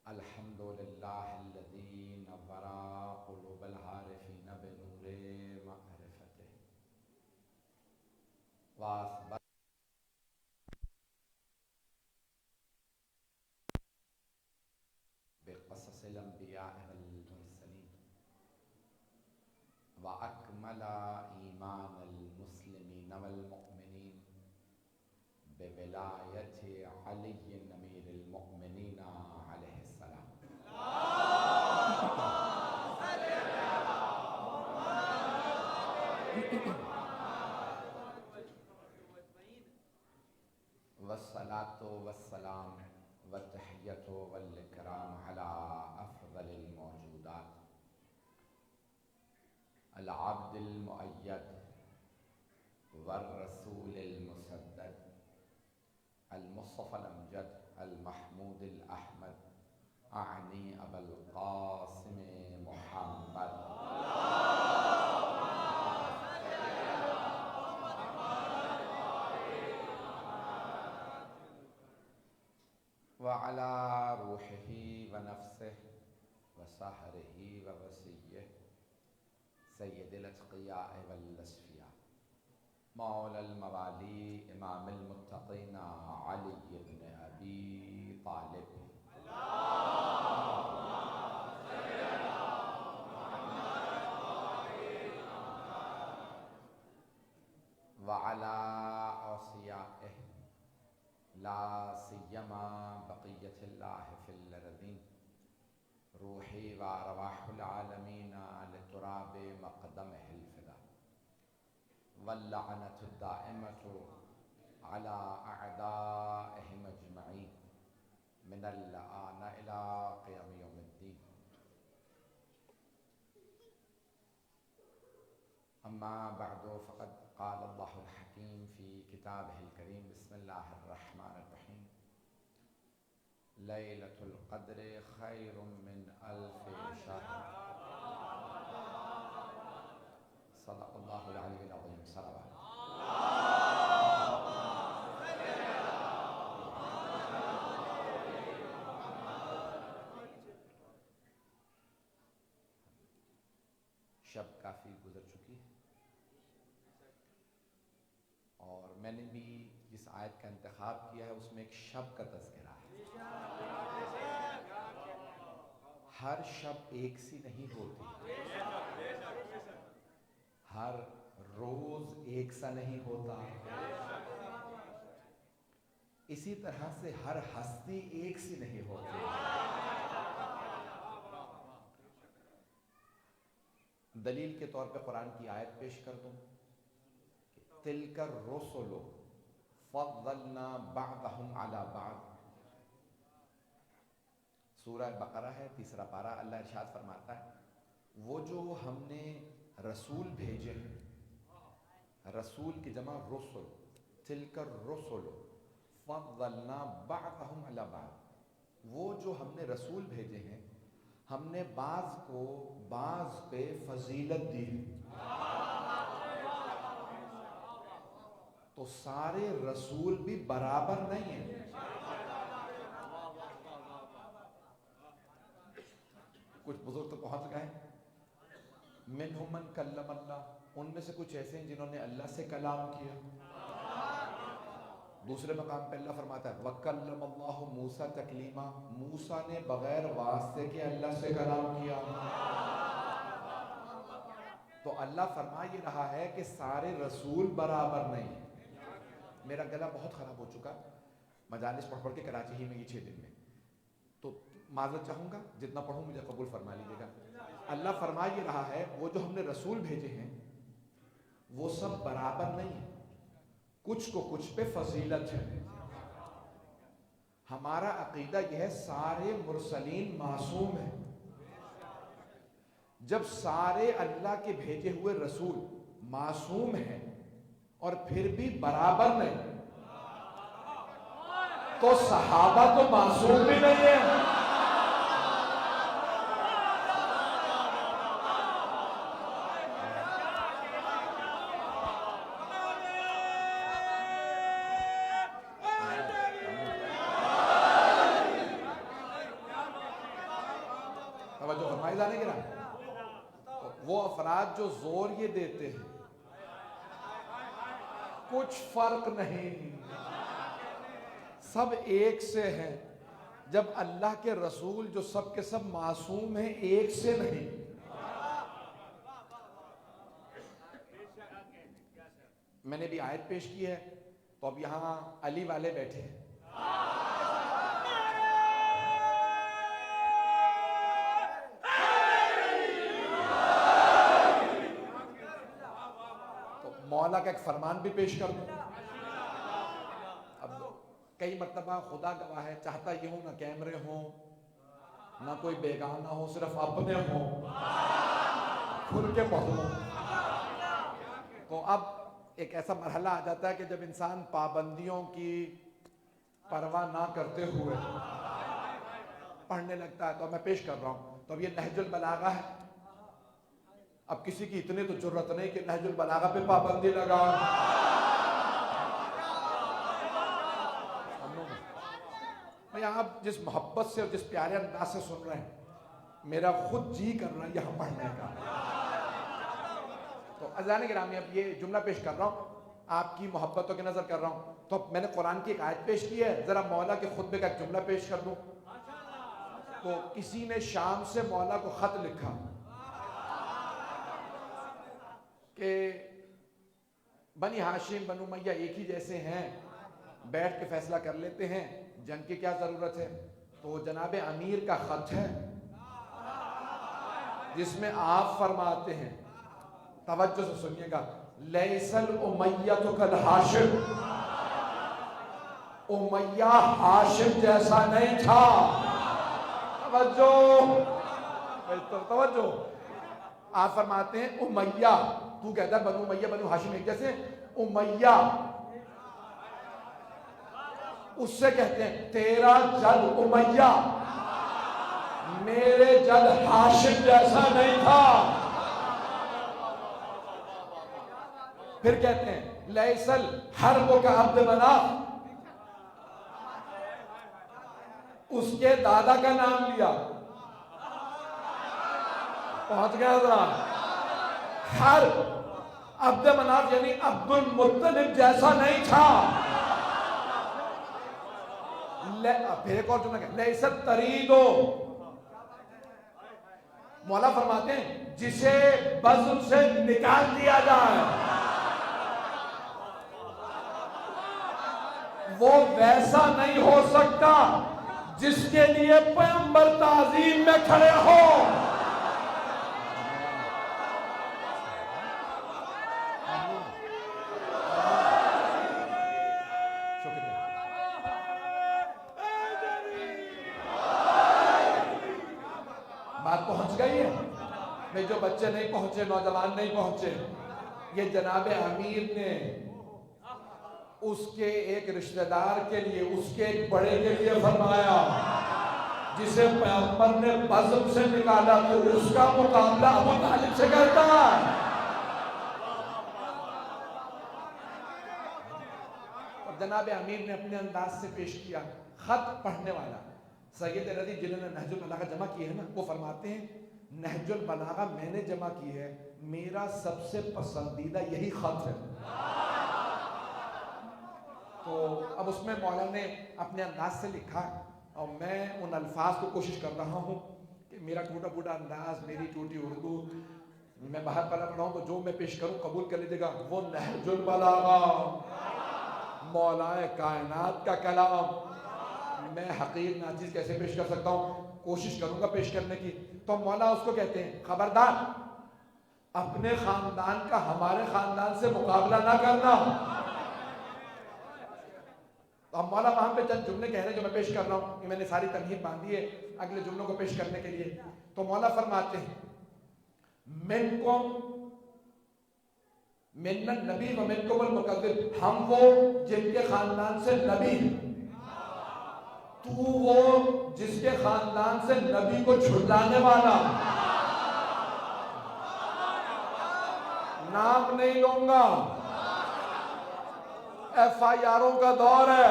الحمد للہ الذی نور قلوب العارفین بنور معرفتہ واثبت بقصص الانبیاء والمرسلین واکمل ایمان المسلمین والمؤمنین بولایت علی امیر المؤمنین علیہ السلام والصلاة والسلام والتحیۃ والاکرام علی افضل الموجودات العبد المؤید والرسول المسدد المصطفى الامجد المحمود الاحمد اعنی ابا القاسم محمد وعلى روحه ونفسه وسحره ووصيه سید الاتقیاء والاصفیاء مولا الموالی امام المتقین علی بن ابی طالب وعلى اوصیائه لا سیما بقیت اللہ فی الارضین روحی و ارواح العالمین لتراب مقدمہ الفدا واللعنۃ الدائمۃ علی اعدائهم اجمعین من الآن الی قیام یوم الدین اما بعد فقد قال اللہ الحکیم فی کتابہ الکریم بسم اللہ الرحمن الرحیم لیلۃ القدر خیر من الف شہر صدق اللہ العلی العظیم صلوات شب کافی گزر چکی ہے اور میں نے بھی جس آیت کا انتخاب کیا ہے اس میں ایک شب کا تذکرہ ہے۔ ہر شب ایک سی نہیں ہوتی، ہر روز ایک سا نہیں ہوتا، اسی طرح سے ہر ہستی ایک سی نہیں ہوتی۔ دلیل کے طور پہ قرآن کی آیت پیش کر دوں، تلک الرسل فضلنا بعضهم علی بعض، سورہ بقرہ ہے 3 پارہ۔ اللہ ارشاد فرماتا ہے وہ جو ہم نے رسول بھیجے ہیں، رسول کی جمع رسل، تلک الرسل فضلنا بعضهم علی بعض، وہ جو ہم نے رسول بھیجے ہیں ہم نے بعض کو بعض پہ فضیلت دی ہے۔ تو سارے رسول بھی برابر نہیں ہیں۔ کچھ بزرگ تو پہنچ گئے، منہم من کلم اللہ، ان میں سے کچھ ایسے ہیں جنہوں نے اللہ سے کلام کیا۔ دوسرے مقام پہ اللہ فرماتا ہے وَكَلَّمَ اللَّهُ مُوسَى تَكْلِيمًا، موسیٰ نے بغیر واسطے کے اللہ سے کلام کیا۔ تو اللہ فرما یہ رہا ہے کہ سارے رسول برابر نہیں۔ میرا گلا بہت خراب ہو چکا، مجالس پڑھ کے کراچی ہی میں یہ 6 دن میں، تو معذرت چاہوں گا، جتنا پڑھوں مجھے قبول فرما لیجیے گا۔ اللہ فرما یہ رہا ہے وہ جو ہم نے رسول بھیجے ہیں وہ سب برابر نہیں ہیں، کچھ کو کچھ پہ فضیلت ہے۔ ہمارا عقیدہ یہ ہے سارے مرسلین معصوم ہیں۔ جب سارے اللہ کے بھیجے ہوئے رسول معصوم ہیں اور پھر بھی برابر نہیں، تو صحابہ تو معصوم بھی نہیں ہیں۔ جانے گرا وہ افراد جو زور یہ دیتے ہیں کچھ فرق نہیں، سب ایک سے ہیں، جب اللہ کے رسول جو سب کے سب معصوم ہیں ایک سے نہیں۔ میں نے بھی آیت پیش کی ہے تو اب یہاں علی والے بیٹھے ہیں، تو مولا کا ایک فرمان بھی پیش کر دوں۔ اب کئی مرتبہ خدا گواہ ہے چاہتا یہ ہوں نہ کیمرے ہوں نہ کوئی بیگانہ ہو، صرف اپنے ہوں، کھل کے پڑھوں۔ تو اب ایک ایسا مرحلہ آ جاتا ہے کہ جب انسان پابندیوں کی پرواہ نہ کرتے ہوئے پڑھنے لگتا ہے، تو میں پیش کر رہا ہوں۔ تو اب یہ نہج البلاغہ ہے، اب کسی کی اتنی تو جرت نہیں کہ نہج البلاغہ پہ پابندی لگا۔ میں آپ جس محبت سے اور جس پیارے انداز سے سن رہے ہیں، میرا خود جی کر رہا ہے یہاں پڑھنے کا۔ تو عزیزان گرامی اب یہ جملہ پیش کر رہا ہوں، آپ کی محبتوں کی نظر کر رہا ہوں۔ تو میں نے قرآن کی ایک آیت پیش کی ہے، ذرا مولا کے خطبے کا ایک جملہ پیش کر دوں۔ تو کسی نے شام سے مولا کو خط لکھا کہ بنی ہاشم بنو امیہ ایک ہی جیسے ہیں، بیٹھ کے فیصلہ کر لیتے ہیں، جنگ کی کیا ضرورت ہے۔ تو جناب امیر کا خط ہے جس میں آپ فرماتے ہیں، توجہ سے سنیے گا، لیس الامیۃ کالہاشم، امیہ ہاشم جیسا نہیں تھا۔ توجہ، آپ فرماتے ہیں امیہ، تو کہتا ہے بنو امیہ بنو ہاشم ایک جیسے، امیہ اس سے کہتے ہیں تیرا جد امیہ میرے جد ہاشم جیسا نہیں تھا۔ پھر کہتے ہیں لیس الحرب کعبد مناف، اس کے دادا کا نام لیا، پہنچ گیا ذرا، حرب عبد مناف یعنی عبد المطلب جیسا نہیں تھا۔ پھر ایک اور جملہ کہ لیست تریدو، مولا فرماتے ہیں جسے بزم سے نکال دیا جائے وہ ویسا نہیں ہو سکتا جس کے لیے پیغمبر تعظیم میں کھڑے ہو۔ بات پہنچ گئی ہے؟ میں جو بچے نہیں پہنچے، نوجوان نہیں پہنچے، یہ جناب امیر نے اس کے ایک رشتہ دار کے لیے، اس کے ایک بڑے کے لیے فرمایا جسے پیغمبر نے بزم سے نکالا، تو اس کا مقابلہ ابو طالب سے کرتا ہے۔ اور جناب امیر نے اپنے انداز سے پیش کیا۔ خط پڑھنے والا سید رضی جنہوں نے نہج البلاغہ جمع کی ہے نا، وہ فرماتے ہیں نہج البلاغہ میں نے جمع کی ہے، میرا سب سے پسندیدہ یہی خط ہے۔ تو اب اس میں مولا نے اپنے انداز سے لکھا، اور میں ان الفاظ کو کوشش کر رہا ہوں کہ میرا ٹوٹا پھوٹا انداز، میری ٹوٹی اردو، میں باہر پڑھا ہوں تو جو میں پیش کروں قبول کر لیجیے گا۔ وہ نہج البلاغہ مولا کائنات کا کلام میں حقیر ناچیز کیسے پیش کر سکتا ہوں، کوشش کروں گا پیش کرنے کی۔ تو مولا اس کو کہتے ہیں خبردار اپنے خاندان کا ہمارے خاندان سے مقابلہ نہ کرنا۔ تو اب مولا وہاں پہ چند جملے کہہ رہے ہیں جو میں پیش کر رہا ہوں، کہ میں نے ساری تمہید باندھی ہے اگلے جملوں کو پیش کرنے کے لیے۔ تو مولا فرماتے ہیں منکم من النبی و منکم المکذب، ہم وہ جن کے خاندان سے نبی، تو وہ جس کے خاندان سے نبی کو جھٹلانے والا۔ نام نہیں لوں گا، ایف آئی آروں کا دور ہے،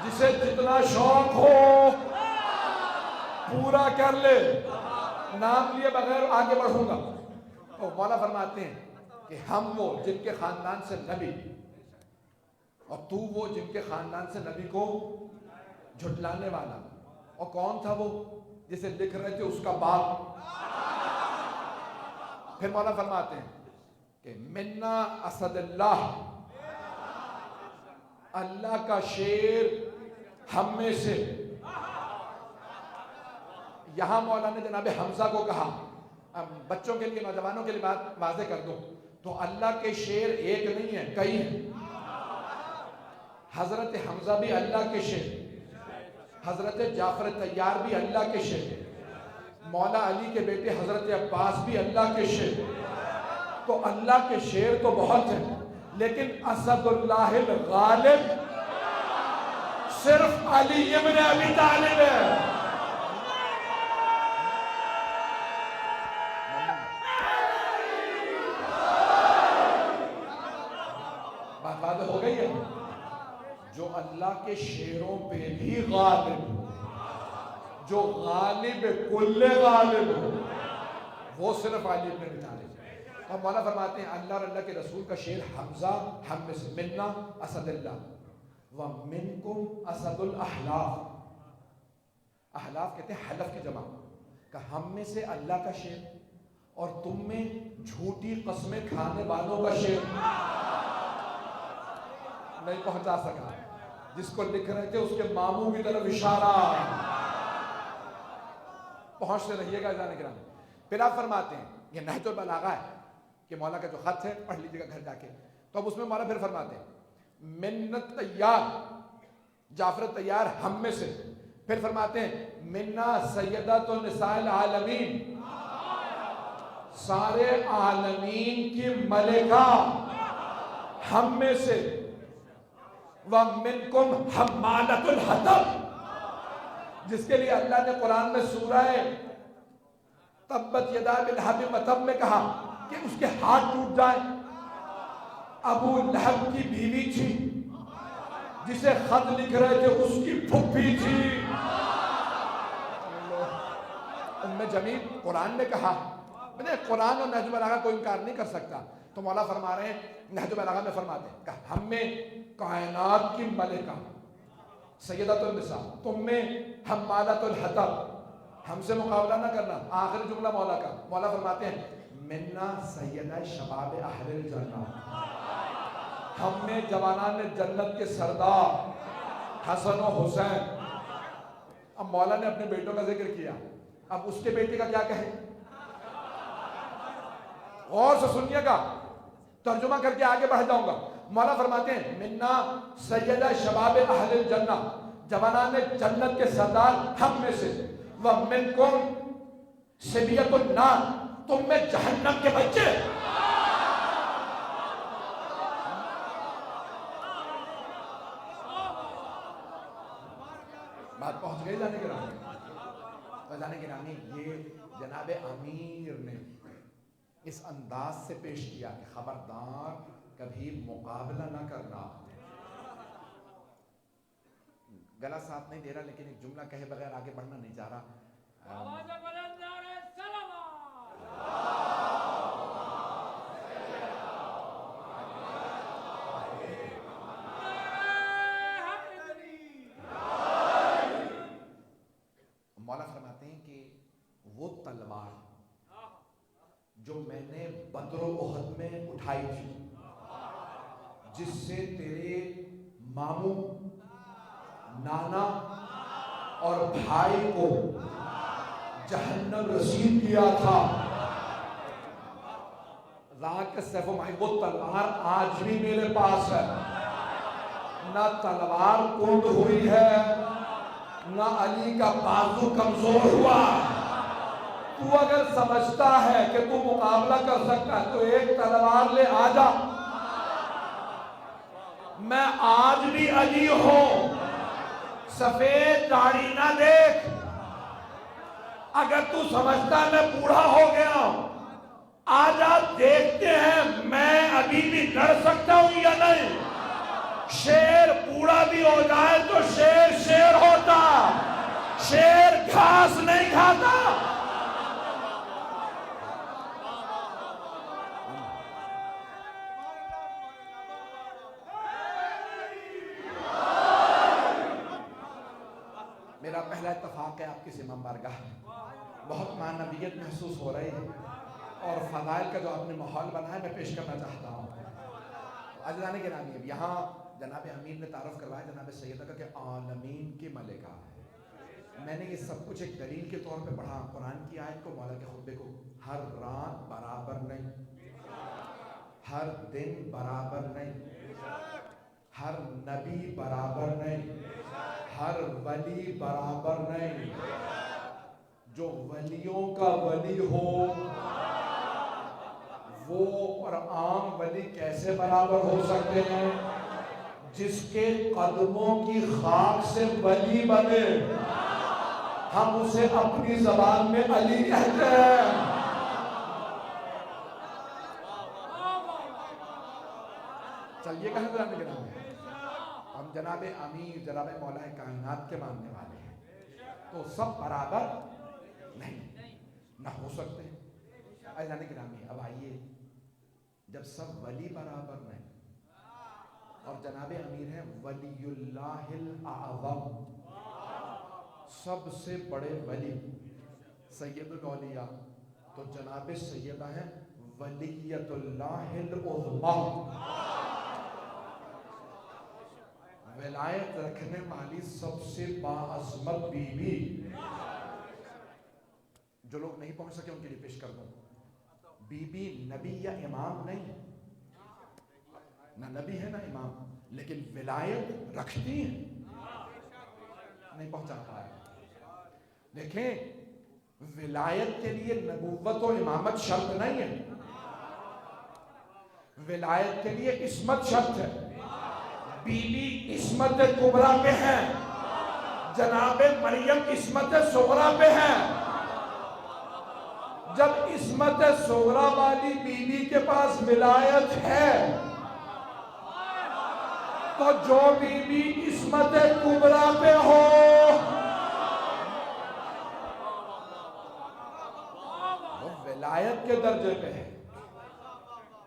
جسے جتنا شوق ہو پورا کر لے۔ نام لیے بغیر آگے بڑھوں گا. تو مولا فرماتے ہیں کہ ہم وہ جن کے خاندان سے نبی اور تو وہ جن کے خاندان سے نبی کو جھٹلانے والا. اور کون تھا وہ جسے لکھ رہے تھے اس کا باپ. پھر مولا فرماتے ہیں کہ منا اسد اللہ, اللہ کا شیر ہم میں سے. یہاں مولا نے جناب حمزہ کو کہا. بچوں کے لیے نوجوانوں کے لیے بات واضح کر دو تو اللہ کے شیر ایک نہیں ہے, کئی ہیں. حضرت حمزہ بھی اللہ کے شیر, حضرت جعفر طیار بھی اللہ کے شیر, مولا علی کے بیٹے حضرت عباس بھی اللہ کے شیر. تو اللہ کے شیر تو بہت ہیں, لیکن اسد اللہ الغالب صرف علی ابن ابی طالب ہے. بات واضح ہو گئی ہے. جو اللہ کے شیروں پہ بھی غالب ہو, جو غالب کل غالب ہو, وہ صرف علی ابن ابی طالب. اور مولا فرماتے ہیں اللہ اور اللہ کے رسول کا شیر حمزہ ہم میں سے, منا اسد اللہ ومنکم اسد الاحلاف. احلاف کہتے ہیں حلف کی جمع, کہ ہم میں سے اللہ کا شیر اور تم میں جھوٹی قسمیں کھانے والوں کا شیر. نہیں پہنچا سکا. جس کو لکھ رہے تھے اس کے ماموں کی طرف اشارہ. پہنچتے رہیے گا جانے گرامی. پھر آپ فرماتے ہیں, یہ نہج البلاغہ ہے کہ مولا کا جو خط ہے پڑھ لیجیے گا گھر جا کے. تو اب اس میں مولا پھر فرماتے ہیں منت طیار, جعفر طیار ہم میں سے. پھر فرماتے ہیں منا سیدۃ النساء العالمین, سارے عالمین کی ملکہ ہم میں سے. وَمِنْكُمْ حَمَّالَةُ الْحَطَبِ, جس کے لیے اللہ نے قرآن میں سورہ تبت یدا ابی لہب وتب میں کہا کہ اس کے ہاتھ ٹوٹ جائیں. ابو لہب کی بیوی تھی, جسے خط لکھ رہے تھے اس کی پھپھی تھی. ام جمیل قرآن نے کہا. قرآن اور نہج البلاغہ کوئی انکار نہیں کر سکتا. تو مولا فرما رہے ہیں نہج البلاغہ میں فرماتے ہیں کہ ہم میں کائنات کی ملکہ سیدۃ النساء, تم میں حمالۃ الحطب, ہم سے مقابلہ نہ کرنا. آخری جملہ مولا کا, مولا فرماتے ہیں منا سیدہ شباب اہل الجنہ, ہم میں جوانان جنت کے سردار حسن و حسین. اب مولا نے اپنے بیٹوں کا ذکر کیا, اب اس کے بیٹے کا کیا کہیں. غور سے سنیے گا, ترجمہ کر کے آگے بڑھ جاؤں گا. مولا فرماتے ہیں منا سیدہ شباب اہل الجنہ, جوانان جنت کے سردار ہم میں سے. وَمِنْكُمْ صِبْيَةُ النَّارِ, تم میں جہنم کے بچے. بات پہنچ گئی جانے کے رامی. یہ جناب امیر نے اس انداز سے پیش کیا کہ خبردار کبھی مقابلہ نہ کرنا. گلا ساتھ نہیں دے رہا, لیکن ایک جملہ کہے بغیر آگے بڑھنا نہیں چاہ رہا. مولا فرماتے ہیں کہ وہ تلوار جو میں نے بدر و احد میں اٹھائی تھی, جس سے تیرے ماموں, نانا اور بھائی کو جہنم رسید کیا تھا, راک سیف و ماہی, وہ تلوار آج بھی میرے پاس ہے. نہ تلوار کند ہوئی ہے, نہ علی کا بازو کمزور ہوا. تو اگر سمجھتا ہے کہ تو مقابلہ کر سکتا ہے تو ایک تلوار لے آ جا. میں آج بھی علی ہوں, سفید داڑھی نہ دیکھ. اگر تو سمجھتا ہے میں بوڑھا ہو گیا ہوں, آج آپ دیکھتے ہیں میں ابھی بھی لڑ سکتا ہوں یا نہیں. شیر بوڑھا بھی ہو جائے تو شیر شیر ہوتا, شیر گھاس نہیں کھاتا. میرا پہلا اتفاق ہے آپ کی سیما بارگاہ میں، بہت معنویت محسوس ہو رہی ہے، اور فضائل کا جو آپ نے ماحول بنا ہے میں پیش کرنا چاہتا ہوں۔ عزیزان گرامی، اب یہاں جناب امیر نے تعارف کروایا جناب سیدہ کا کہ عالمین کی ملکہ ہے۔ میں نے یہ سب کچھ ایک دلیل کے طور پہ پڑھا، قرآن کی آیت کو، مولا کے خطبے کو۔ ہر رات برابر نہیں، ہر دن برابر نہیں، ہر نبی برابر نہیں، ہر ولی برابر نہیں۔ جو ولیوں کا ولی ہو وہ اور عام ولی کیسے برابر ہو سکتے ہیں؟ جس کے قدموں کی خاک سے ولی بنے ہم اسے اپنی زبان میں علی کہتے ہیں۔ چلیے کہاں جانے کے نام ہے؟ ہم جناب امیر، جناب مولا کائنات کے ماننے والے ہیں، تو سب برابر نہیں نہ ہو سکتے۔ عزیزان گرامی، اب آئیے، جب سب ولی برابر نہیں اور جناب امیر ہیں ولی اللہ الاعظم، سب سے بڑے ولی، سید الاولیاء، تو جناب سیدہ ہیں ولیۃ اللہ العظمی، ولایت رکھنے والی سب سے باعظمت بی بی۔ جو لوگ نہیں پہنچ سکے ان کے لیے پیش کر دوں، بی بی نبی یا امام نہیں، نہ نبی ہے نہ امام، لیکن ولایت رکھتی ہیں۔ نہیں پہنچا پایا۔ دیکھیں، ولایت کے لیے نبوت و امامت شرط نہیں ہے، ولایت کے لیے عصمت شرط ہے۔ بی بی عصمت کبریٰ پہ ہے، جناب مریم عصمت صغریٰ پہ ہے۔ جب عصمت صغریٰ والی بی بی کے پاس ولایت ہے تو جو بی بی عصمت کبریٰ پہ ہو وہ ولایت کے درجے پہ ہے۔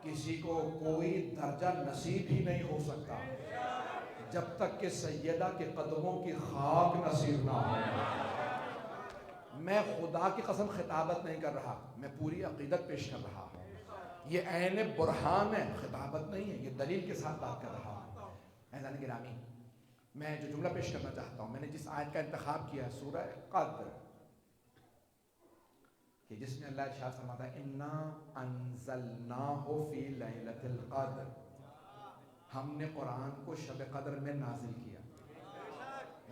کسی کو کوئی درجہ نصیب ہی نہیں ہو سکتا جب تک کہ سیدہ کے قدموں کی خاک نصیب نہ ہو۔ میں خدا کی قسم خطابت نہیں کر رہا، میں پوری عقیدت پیش کر رہا ہوں۔ یہ عین برہان ہے، خطابت نہیں ہے، یہ دلیل کے ساتھ بات کر رہا ہوں۔ عزیزان گرامی، میں جو جملہ پیش کرنا چاہتا ہوں، میں نے جس آیت کا انتخاب کیا ہے سورہ قدر، کہ جس میں اللہ ارشاد فرماتا ہے اِنَّا أَنزَلْنَاهُ فِي لَيْلَةِ الْقَدْرِ، ہم نے قرآن کو شب قدر میں نازل کیا۔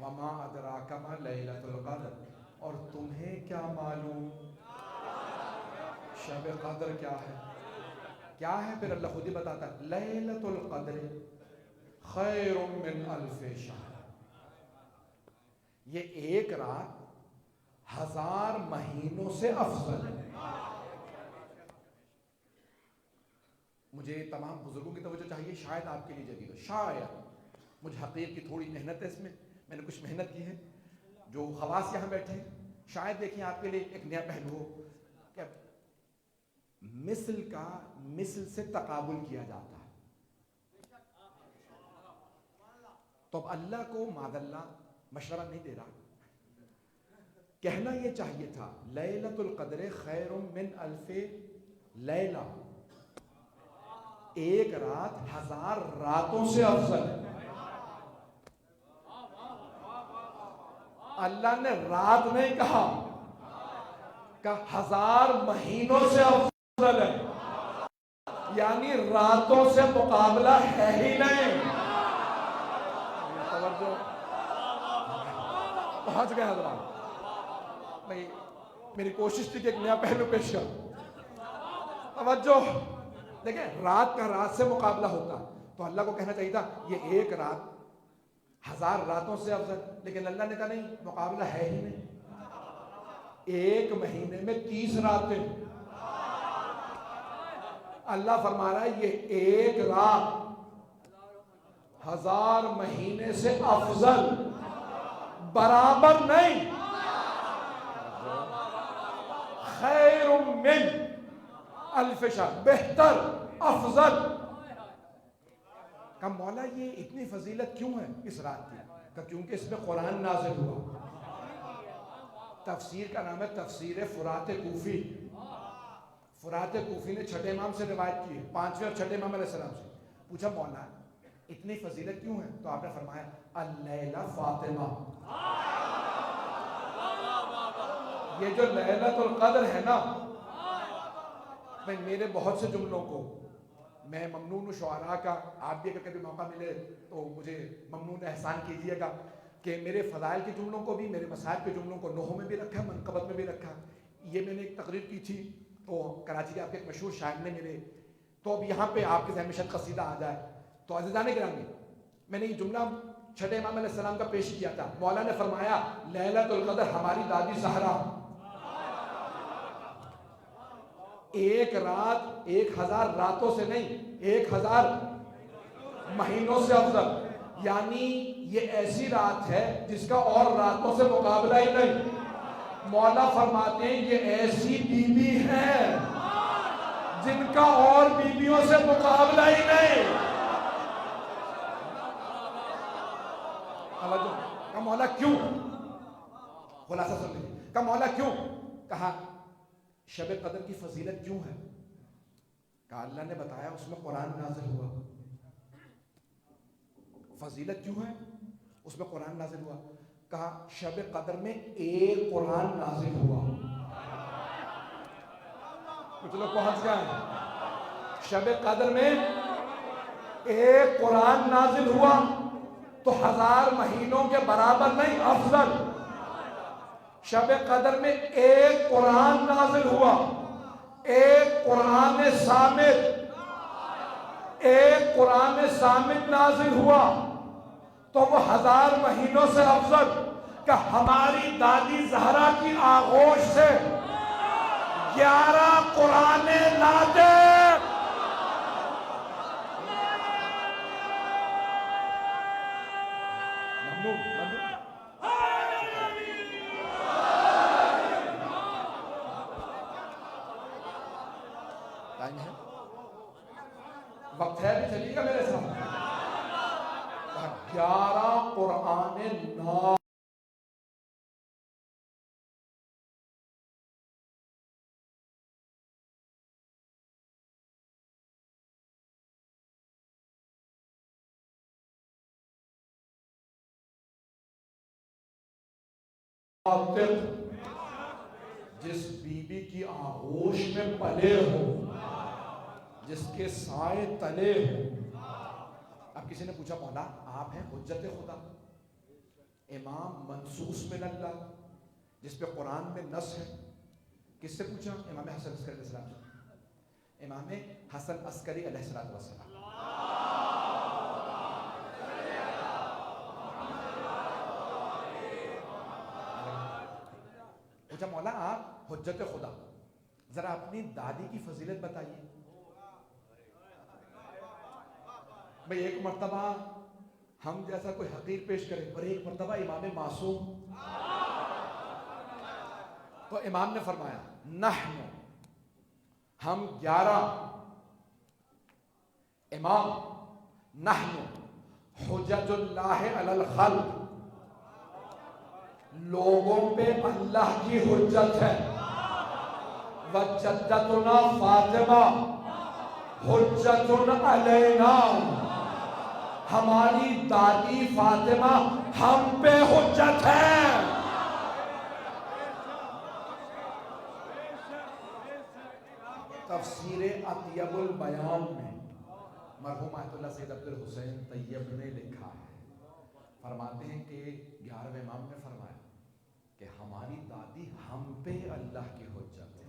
وَمَا أَدْرَاكَ مَا لَيْلَةُ الْقَدْرِ، اور تمہیں کیا معلوم شب قدر کیا ہے؟ کیا ہے؟ پھر اللہ خود ہی بتاتا ہے لیلۃ القدر خیر من الف شہر، یہ ایک رات 1000 مہینوں سے افضل ہے۔ مجھے تمام بزرگوں کی توجہ چاہیے، شاید آپ کے لیے جدید ہو، شاید مجھے حقیر کی تھوڑی محنت ہے اس میں نے کچھ محنت کی ہے۔ جو خواص یہاں بیٹھے ہیں شاید دیکھیں آپ کے لیے ایک نیا پہلو ہو کہ مثل کا مثل سے تقابل کیا جاتا ہے، تو اب اللہ کو معاذ اللہ مشورہ نہیں دے رہا، کہنا یہ چاہیے تھا لیلۃ القدر خیر من الف لیلہ، ایک رات 1000 راتوں سے افضل ہے۔ اللہ نے رات نہیں کہا، کہ 1000 مہینوں سے افضل ہے، یعنی راتوں سے مقابلہ ہے ہی نہیں۔ توجہ، پہنچ گئے حضرات؟ نہیں، میری کوشش تھی کہ ایک نیا پہلو پیش کر۔ توجہ، دیکھیں، رات کا رات سے مقابلہ ہوتا تو اللہ کو کہنا چاہیے تھا یہ ایک رات 1000 راتوں سے افضل، لیکن اللہ نے کہا نہیں، مقابلہ ہے ہی نہیں۔ ایک مہینے میں 30 راتیں، اللہ فرما رہا ہے یہ ایک رات 1000 مہینے سے افضل، برابر نہیں، خیر من الف شہر، بہتر، افضل۔ کہ مولا یہ اتنی فضیلت کیوں ہے اس رات کی؟ کہ کیونکہ اس میں قرآن نازل ہوا، تفسیر کا نام ہے تفسیر فرات کوفی. فرات کوفی نے چھٹے امام سے روایت کی ہے، پانچویں اور چھٹے امام علیہ السلام سے. پوچھا مولا اتنی فضیلت کیوں ہے؟ تو آپ نے فرمایا اللیلہ فاطمہ. یہ جو لیلۃ القدر ہے نا، میں میرے بہت سے جملوں کو میں ممنون شعراء کا، آپ بھی اگر کبھی موقع ملے تو مجھے ممنون احسان کیجیے گا کہ میرے فضائل کے جملوں کو بھی، میرے مصائب کے جملوں کو نحو میں بھی رکھا، منقبت میں بھی رکھا. یہ میں نے ایک تقریر کی تھی تو کراچی کے آپ کے ایک مشہور شاعر نے میرے، تو اب یہاں پہ آپ کے ذہن میں شاید قصیدہ آ جائے. تو عزیزان گرامی، میں نے یہ جملہ چھٹے امام علیہ السلام کا پیش کیا تھا. مولا نے فرمایا لیلۃ القدر ہماری دادی زہرا، ایک رات 1000 راتوں سے نہیں، 1000 مہینوں سے افضل. یعنی یہ ایسی رات ہے جس کا اور راتوں سے مقابلہ ہی نہیں. مولا فرماتے ہیں یہ ایسی بیوی ہے جن کا اور بیویوں سے مقابلہ ہی نہیں. کہا مولا کیوں؟ خلاصہ سن لیجیے. کہا مولا کیوں؟ کہا شب قدر کی فضیلت کیوں ہے؟ کہا اللہ نے بتایا اس میں قرآن نازل ہوا. فضیلت کیوں ہے؟ اس میں قرآن نازل ہوا. کہا شب قدر میں ایک قرآن نازل ہوا. کچھ لوگ پہنچ گئے. شب قدر میں ایک قرآن نازل ہوا تو 1000 مہینوں کے برابر نہیں، افضل. شب قدر میں ایک قرآن نازل ہوا، ایک قرآن صامت، ایک قرآن صامت نازل ہوا تو وہ 1000 مہینوں سے افضل. کہ ہماری دادی زہرا کی آغوش سے 11 قرآن نازل. وقت ہے بھی چلیے گا میرے ساتھ. 11 قرآن نازل. جس بی بی کی آغوش میں پلے ہو، جس کے سائے تلے ہو. اب کسی نے پوچھا مولا آپ ہیں حجت خدا، امام منصوص من اللہ، جس پہ قرآن میں نص ہے. کس سے پوچھا؟ امام حسن عسکری علیہ السلام سے. امام حسن عسکری علیہ السلام. پوچھا مولا آپ حجت خدا، ذرا اپنی دادی کی فضیلت بتائیے. بھئی ایک مرتبہ ہم جیسا کوئی حقیر پیش کرے اور ایک مرتبہ امام معصوم. تو امام نے فرمایا نحن، ہم 11 امام، نحن حجج اللہ علی الخلق، لوگوں پہ اللہ کی حجت ہے. وجدتنا فاطمہ حجت علینا، ہماری دادی فاطمہ ہم پہ حجت ہے. تفسیر اطیب البیان میں مرحوم آیت اللہ سید عبد الحسین طیب نے لکھا ہے، فرماتے ہیں کہ 11ویں امام نے فرمایا کہ ہماری دادی ہم پہ اللہ کی حجت ہے.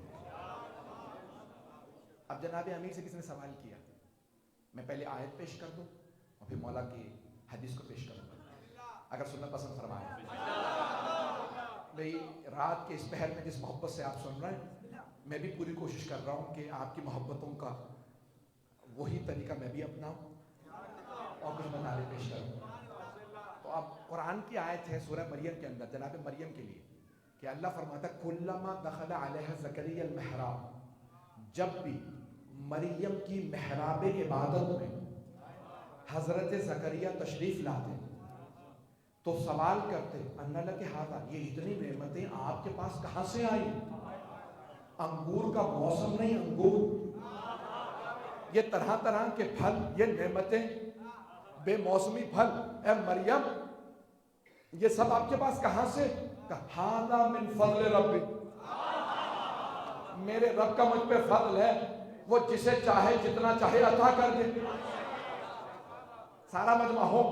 اب جناب امیر سے کسی نے سوال کیا، میں پہلے آیت پیش کر دوں اور پھر مولا کی حدیث کو پیش کروں گا اگر سننا پسند فرمائیں. بھئی رات کے اس پہر میں جس محبت سے آپ سن رہے ہیں، میں بھی پوری کوشش کر رہا ہوں کہ آپ کی محبتوں کا وہی طریقہ میں بھی اپناؤں اور کچھ مطالعے پیش کروں. تو اب قرآن کی آیت ہے سورہ مریم کے اندر، جناب مریم کے لیے، کہ اللہ فرماتا ہے کلما دخل علیہ زکریا المحراب، جب بھی مریم کی محراب عبادت میں حضرت زکریا تشریف لاتے تو سوال کرتے ان لک ھذا، یہ اتنی نعمتیں آپ کے پاس کہاں سے آئی؟ انگور کا موسم نہیں، انگور، یہ طرح طرح کے پھل، یہ نعمتیں، بے موسمی پھل، اے مریم یہ سب آپ کے پاس کہاں سے؟ ھذا من فضل ربی، میرے رب کا مجھ پہ فضل ہے، وہ جسے چاہے جتنا چاہے عطا کر دے۔ سارا مجمع ہو،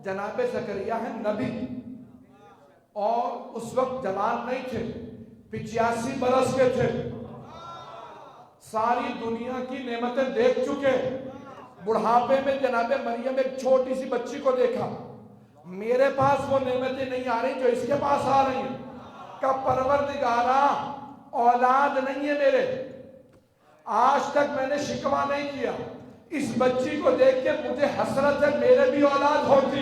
جناب زکریا ہیں نبی، اور اس وقت جوان نہیں تھے، 85 برس کے تھے، ساری دنیا کی نعمتیں دیکھ چکے، بڑھاپے میں جناب مریم ایک چھوٹی سی بچی کو دیکھا، میرے پاس وہ نعمتیں نہیں آ رہی جو اس کے پاس آ رہی ہیں، کہ پروردگارا اولاد نہیں ہے میرے، آج تک میں نے شکوہ نہیں کیا، اس بچی کو دیکھ کے مجھے حسرت ہے میرے بھی اولاد ہوتی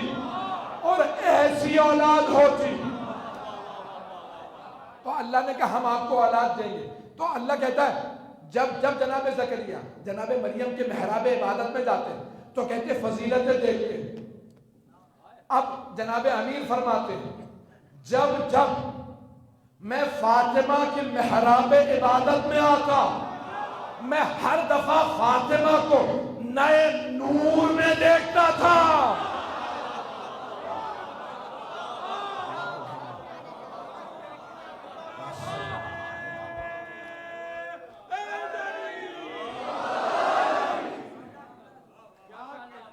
اور ایسی اولاد ہوتی، تو اللہ نے کہا ہم آپ کو اولاد دیں گے۔ تو اللہ کہتا ہے جب جناب زکریا جناب مریم کے محراب عبادت میں جاتے تو کہتے فضیلتیں دیکھ کے، اب جناب امیر فرماتے ہیں جب میں فاطمہ کے محراب عبادت میں آتا، میں ہر دفعہ فاطمہ کو نئے نور میں دیکھتا تھا۔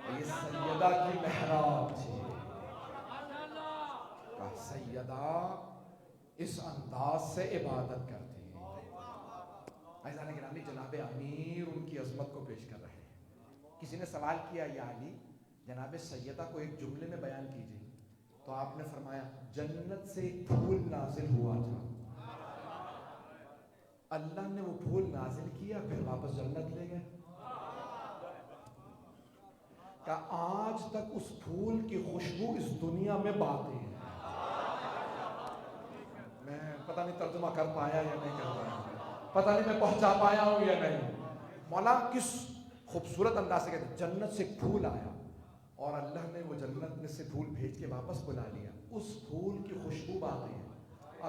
یہ سیدہ کی محراب تھی، کہ سیدہ اس انداز سے عبادت کرتی ہے۔ عزیزان گرامی، جناب امیر ان کی عظمت کو پیش کر رہے ہیں۔ کسی نے سوال کیا یا علی جناب سیدہ کو ایک جملے میں بیان کیجئے، تو آپ نے فرمایا جنت سے ایک پھول نازل ہوا تھا، اللہ نے وہ پھول نازل کیا پھر واپس جنت لے گئے، کہ آج تک اس پھول کی خوشبو اس دنیا میں باقی ہے۔ میں پتہ نہیں ترجمہ کر پایا یا نہیں کر پایا، پتہ نہیں میں پہنچا پایا ہوں یا نہیں۔ مولا کس خوبصورت انداز سے کہتے ہیں جنت سے ایک پھول آیا اور اللہ نے وہ جنت میں سے پھول بھیج کے واپس بلا لیا، اس پھول کی خوشبو باقی ہے۔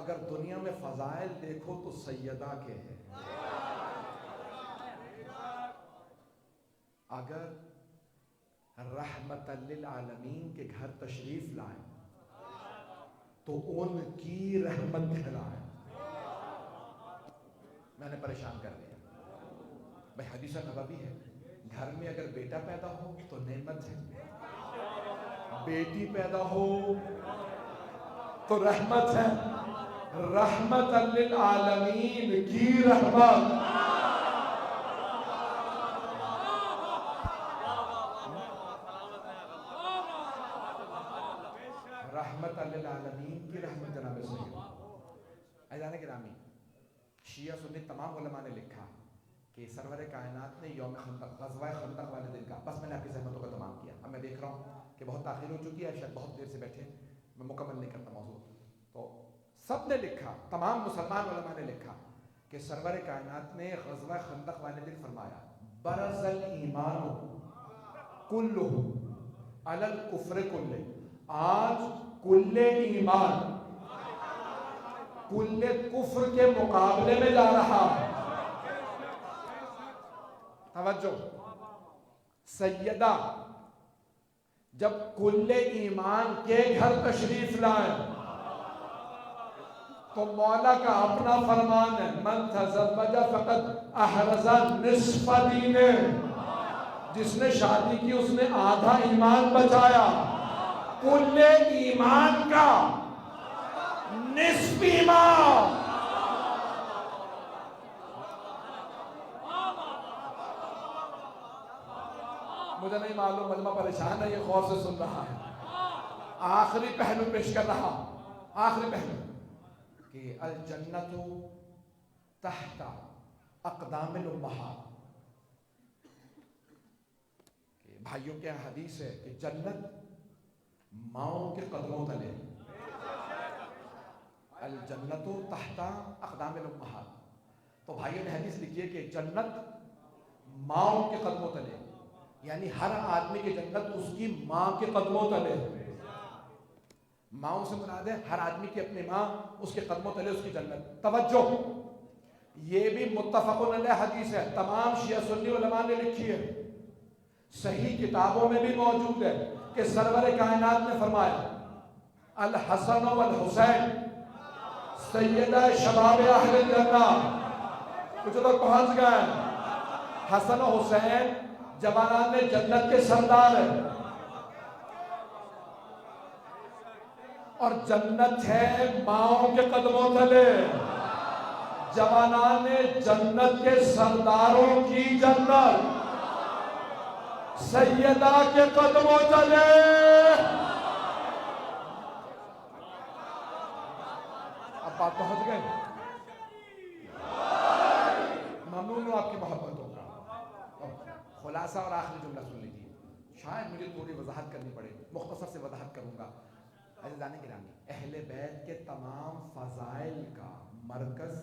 اگر دنیا میں فضائل دیکھو تو سیدہ کے ہیں، اگر رحمت للعالمین کے گھر تشریف لائے تو ان کی رحمت دکھلائے۔ میں نے پریشان کر دیا بھائی، حدیث نبوی ہے گھر میں اگر بیٹا پیدا ہو تو نعمت ہے، بیٹی پیدا ہو تو رحمت ہے، رحمت للعالمین کی رحمت۔ رحمت للعالمین کی رحمت جناب سید۔ عزیزان گرامی، شیعہ سنی تمام علماء نے لکھا کہ سرور کائنات نے یوم خندق، غزوہ خندق والے دن کا، بس میں نے آپ کی زحمتوں کا تمام کیا، اب میں دیکھ رہا ہوں کہ بہت تاخیر ہو چکی ہے، شاید بہت دیر سے بیٹھے، میں مکمل نہیں کرتا موضوع، تو سب نے لکھا، تمام مسلمان علماء نے لکھا کہ سرور کائنات نے غزوہ خندق والے دن فرمایا برز الایمان کلہ علی الکفر کلہ، آج کل ایمان کل کفر کے مقابلے میں جا رہا ہے۔ توجہ، سیدہ جب کل ایمان کے گھر تشریف لائے تو مولا کا اپنا فرمان ہے من تزوج فقد احرز نصف دینہ، جس نے شادی کی اس نے آدھا ایمان بچایا، کل ایمان کا نصف ایمان۔ مجھے نہیں معلوم مجمع پریشان ہے یہ غور سے سن رہا ہے، آخری پہلو پیش کر رہا، آخری پہلو کہ الجنت تحت اقدام الامہات، کہ بھائیوں کے حدیث ہے کہ جنت ماؤں کے قدموں تلے، الجنت تحت اقدام الامہات، تو بھائیوں نے حدیث لکھی ہے کہ جنت ماؤں کے قدموں تلے، یعنی ہر آدمی کی جنت اس کی ماں کے قدموں تلے۔ ماؤں سے مراد ہے ہر آدمی کی اپنی ماں، اس کے قدموں تلے اس کی جنت۔ توجہ، یہ بھی متفق علیہ حدیث ہے، تمام شیعہ سنی علماء نے لکھی ہے، صحیح کتابوں میں بھی موجود ہے کہ سرور کائنات نے فرمایا الحسن والحسین سیدہ شباب اہل الجنہ۔ کچھ لوگ پہنچ گئے، حسن و حسین جوانان جنت کے سردار ہیں، اور جنت ہے ماؤں کے قدموں تلے، جوانان جنت کے سرداروں کی جنت سیدہ کے قدموں تلے۔ اب بات پہنچ گئے، ممنون ہوں آپ کی محبتوں کا۔ خلاصہ اور آخری جملہ سن لیجیے، شاید مجھے تھوڑی وضاحت کرنی پڑے، مختصر سے وضاحت کروں گا۔ عزیزان گرامی، اہل بیت کے تمام فضائل کا مرکز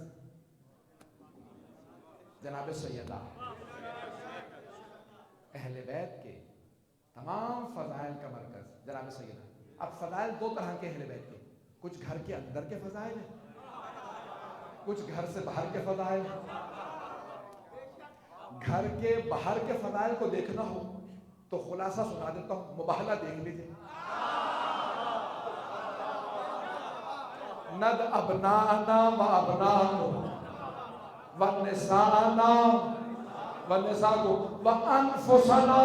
جناب سیدہ، اہل بیت کے تمام فضائل کا مرکز جناب سیدہ۔ اب فضائل دو طرح کے اہل بیت کے، کچھ گھر کے اندر کے فضائل ہیں، کچھ گھر سے باہر کے فضائل ہیں۔ گھر کے باہر کے فضائل کو دیکھنا ہو تو خلاصہ سنا دیتا ہوں، مباہلہ دیکھ لیجیے۔ ند ابناءنا و ابناءکم ونساءنا ونساءکم وانفسنا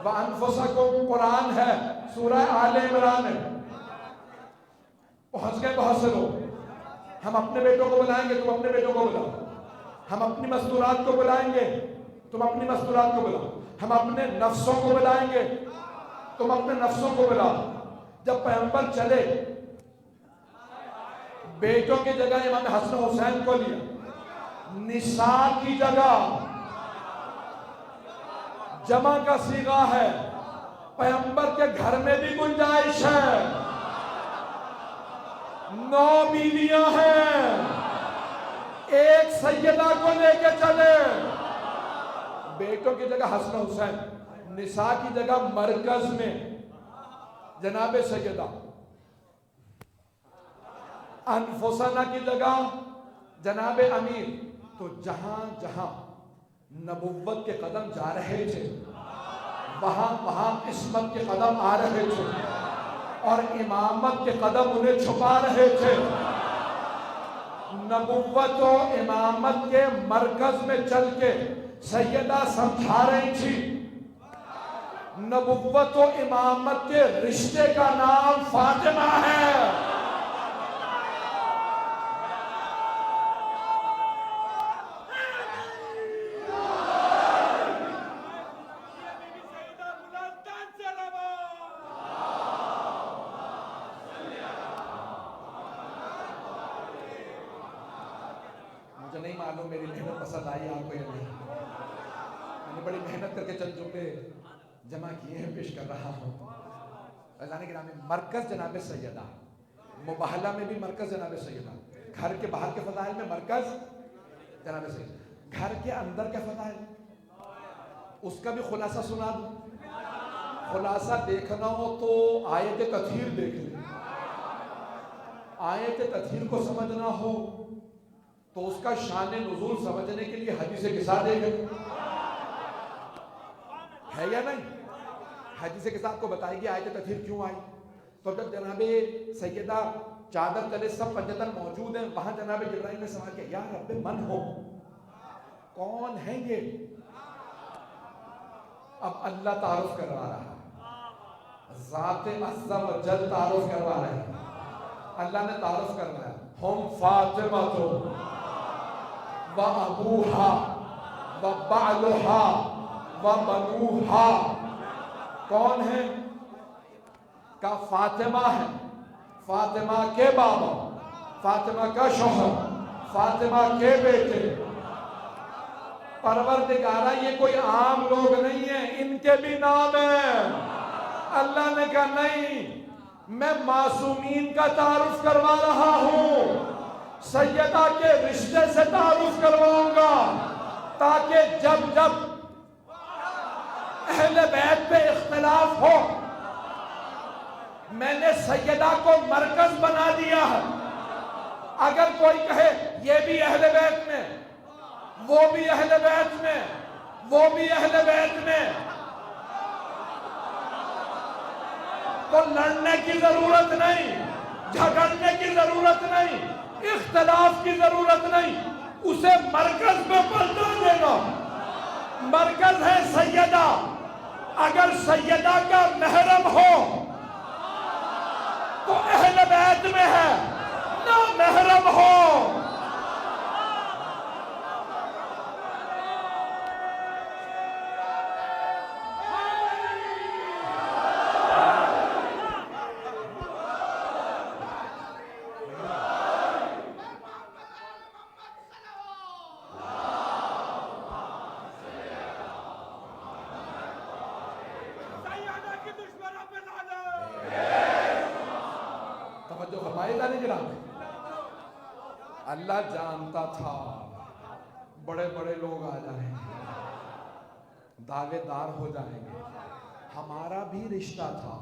وانفسکم، قرآن ہے، سورہ آل عمران ہے۔ پہنچ گئے بہت سے لوگ، ہم اپنے بیٹوں کو بلائیں گے، تم اپنے بیٹوں کو بلاؤ، ہم اپنی مستورات کو بلائیں گے، تم اپنی مستورات کو بلاؤ، ہم اپنے نفسوں کو بلائیں گے، تم اپنے نفسوں کو بلاؤ۔ جب پیغمبر چلے، بیٹوں کی جگہ امام حسن حسین کو لیا، نساء کی جگہ جمع کا صیغہ ہے، پیغمبر کے گھر میں بھی گنجائش ہے، 9 بیویاں ہیں، ایک سیدہ کو لے کے چلے۔ بیٹوں کی جگہ حسن حسین، نساء کی جگہ مرکز میں جناب سیدہ، انفسنا کی جگہ جناب امیر۔ تو جہاں جہاں نبوت کے قدم جا رہے تھے، وہاں وہاں عصمت کے قدم آ رہے تھے، اور امامت کے قدم انہیں چھپا رہے تھے۔ نبوت و امامت کے مرکز میں چل کے سیدہ سمجھا رہی تھی، نبوت و امامت کے رشتے کا نام فاطمہ ہے۔ مجھے نہیں معلوم میری محنت پسند آئی آپ کو یا نہیں، میں نے بڑی محنت کر کے چند جملے جمع کیے ہیں، پیش کر رہا ہوں۔ عزیزان گرامی، مرکز جناب سیدہ، مباہلہ میں بھی مرکز جناب سیدہ، گھر کے باہر کے فضائل میں مرکز جناب سیدہ، گھر کے اندر کے فضائل اس کا بھی خلاصہ سنا دوں۔ خلاصہ دیکھنا ہو تو آیت تطہیر دیکھ لیں، آیت تطہیر کو سمجھنا ہو تو اس کا شان نزول سمجھنے کے لیے حدیث قصہ دیکھیں، ہے یا نہیں؟ حدیث قصہ آپ کو بتائے گی آیت تطہیر کیوں آئی۔ تو جب جناب سیدہ چادر تلے سب پنجتن موجود ہیں، وہاں جناب جبرائیل نے سوال کیا، یا رب من ہو، کون ہیں یہ؟ اب اللہ تعارف کروا رہا ہے، ذات عز و جل تعارف کروا رہے ہیں۔ اللہ نے تعارف کروایا، ہم فاطمہ تو و ابوہا و بعلہا و بنوہا، کون ہیں؟ کا فاطمہ ہے، فاطمہ کے بابا، فاطمہ کا شوہر، فاطمہ کے بیٹے۔ پروردگارہ یہ کوئی عام لوگ نہیں ہیں، ان کے بھی نام ہیں۔ اللہ نے کہا نہیں، میں معصومین کا تعارف کروا رہا ہوں، سیدہ کے رشتے سے تعارف کرواؤں گا، تاکہ جب جب اہل بیت پہ اختلاف ہو، میں نے سیدہ کو مرکز بنا دیا ہے. اگر کوئی کہے یہ بھی اہل بیت میں، وہ بھی اہل بیت میں، وہ بھی اہل بیت میں، تو لڑنے کی ضرورت نہیں، جھگڑنے کی ضرورت نہیں، اختلاف کی ضرورت نہیں. اسے مرکز میں پلٹا دے گا. مرکز ہے سیدہ. اگر سیدہ کا محرم ہو تو اہل بیت میں ہے، نہ محرم ہو. اللہ جانتا تھا بڑے بڑے لوگ آ جائیں گے، دعوے دار ہو جائیں گے. ہمارا بھی رشتہ تھا.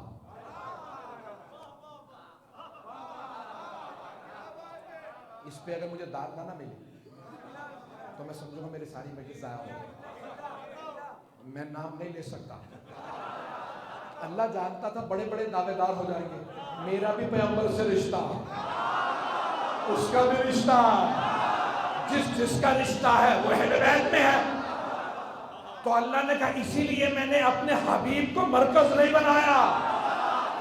اس پہ اگر مجھے داد نہ ملی تو میں سمجھوں گا میری ساری مجلس ضائع ہو گئی. میں نام نہیں لے سکتا. اللہ جانتا تھا بڑے بڑے دعوے دار ہو جائیں گے. میرا بھی پیغمبر سے رشتہ، اس کا بھی رشتہ، جس کا رشتہ ہے وہ اہل بیت میں ہے. تو اللہ نے کہا اسی لیے میں نے اپنے حبیب کو مرکز نہیں بنایا،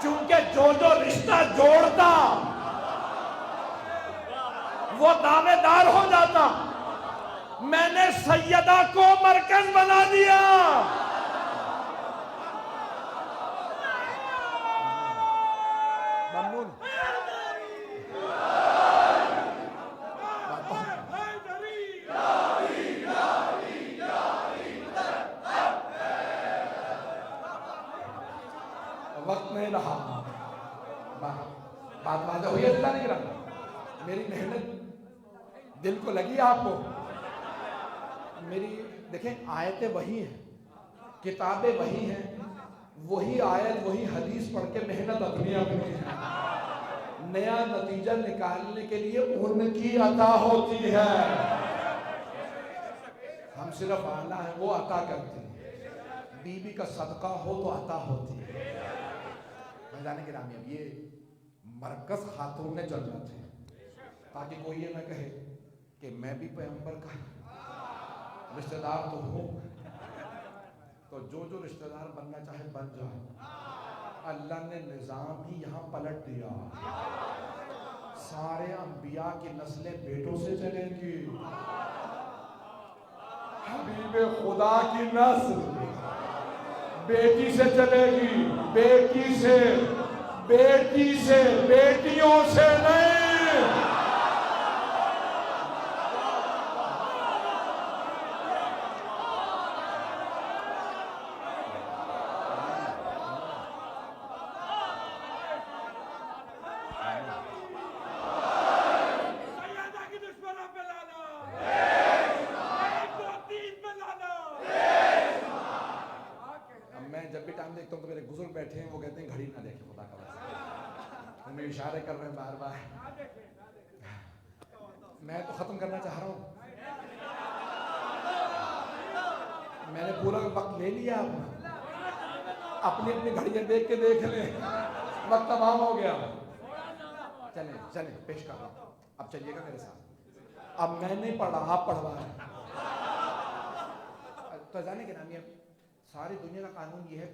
چونکہ جو رشتہ جوڑتا وہ دعوے دار ہو جاتا. میں نے سیدہ کو مرکز بنا دیا. ممنون. وقت نہیں رہا. بات واضح ہوئی ہے؟ اللہ نہیں رہا. میری محنت دل کو لگی آپ کو؟ میری دیکھیں آیتیں وہی ہیں، کتابیں وہی ہیں، وہی آیت وہی حدیث پڑھ کے محنت اپنی اپنی ہے. نیا نتیجہ نکالنے کے لیے ان کی عطا ہوتی ہے. ہم صرف اعلیٰ ہیں، وہ عطا کرتی ہے. بی بی کا صدقہ ہو تو عطا ہوتی ہے. میدان گرامی اب یہ مرکز خاتون نے چلنا تھے تاکہ کوئی یہ نہ کہے کہ میں بھی پیغمبر کا رشتہ دار تو ہوں. تو جو رشتہ دار بننا چاہے بن جائے. اللہ نے نظام ہی یہاں پلٹ دیا. سارے انبیاء کی نسلیں بیٹوں سے چلیں گی. حبیب خدا کی نسل بیٹی سے چلے گی. بیٹی سے، بیٹی سے، بیٹیوں سے نہیں. بیٹھے ہیں وہ کہتے ہیں گھڑی نہ دیکھیں خدا کا واسطہ. ہمیں اشارے کر رہے ہیں بار بار. میں تو ختم کرنا چاہ رہا ہوں. میں نے پورا وقت لے لیا. اپنی اپنی گھڑیاں دیکھ کے دیکھ لیں. وقت تمام ہو گیا. چلیں پیش کر رہا ہوں. اب چلیے گا میرے ساتھ. اب میں نہیں پڑھ رہا، آپ پڑھوا رہے ہیں. تو جانے کے نام یہ ساری دنیا کا قانون یہ ہے،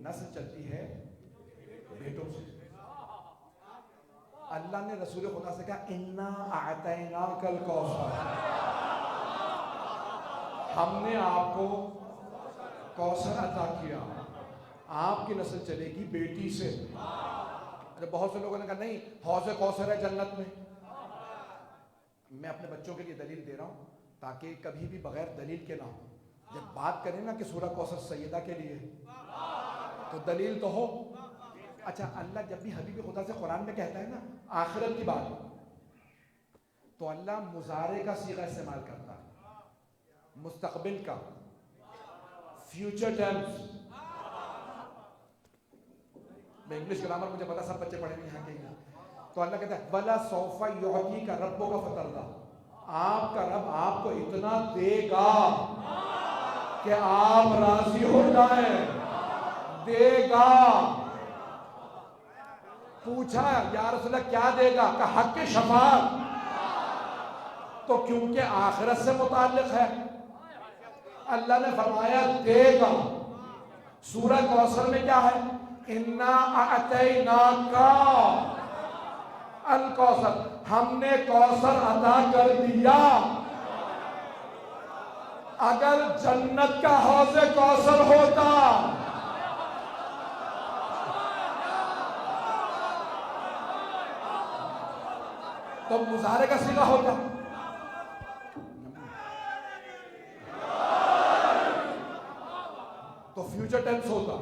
نسل چلتی ہے بیٹوں سے. اللہ نے رسول خدا سے کہا اِنَّا أَعْطَيْنَاكَ الْكَوْثَرَ، ہم نے آپ کو کوثر عطا کیا. آپ کی نسل چلے گی بیٹی سے. بہت سے لوگوں نے کہا نہیں حوض کوثر ہے جنت میں. میں اپنے بچوں کے لیے دلیل دے رہا ہوں تاکہ کبھی بھی بغیر دلیل کے نہ ہو. جب بات کریں نا کہ سورہ کوثر سیدہ کے لیے تو دلیل تو ہو. اچھا اللہ جب بھی حبیب خدا سے قرآن میں کہتا ہے نا آخرت کی بات تو اللہ مضارع کا صیغہ استعمال کرتا ہے، مستقبل کا، فیوچر ٹینس. میں انگلش گرامر مجھے پتا سب بچے پڑھے نہیں یہاں کے. تو اللہ کہتا ہے وَلَا سَوْفَ يُعْطِيكَ رَبُّكَ فَتَرْضَىٰ, آپ کا رب آپ کو اتنا دے گا کہ آپ راضی ہو جائیں. دے گا. پوچھا یا رسول اللہ کیا دے گا؟ کہ حق کی شفاعت. تو کیونکہ آخرت سے متعلق ہے اللہ نے فرمایا دے گا. سورہ کوثر میں کیا ہے؟ اِنَّا أَعْطَيْنَاكَ الکوثر, ہم نے کوثر عطا کر دیا. اگر جنت کا حوض کوثر ہوتا تو مظاہرے کا صیغہ ہوتا, تو فیوچر ٹینس ہوتا,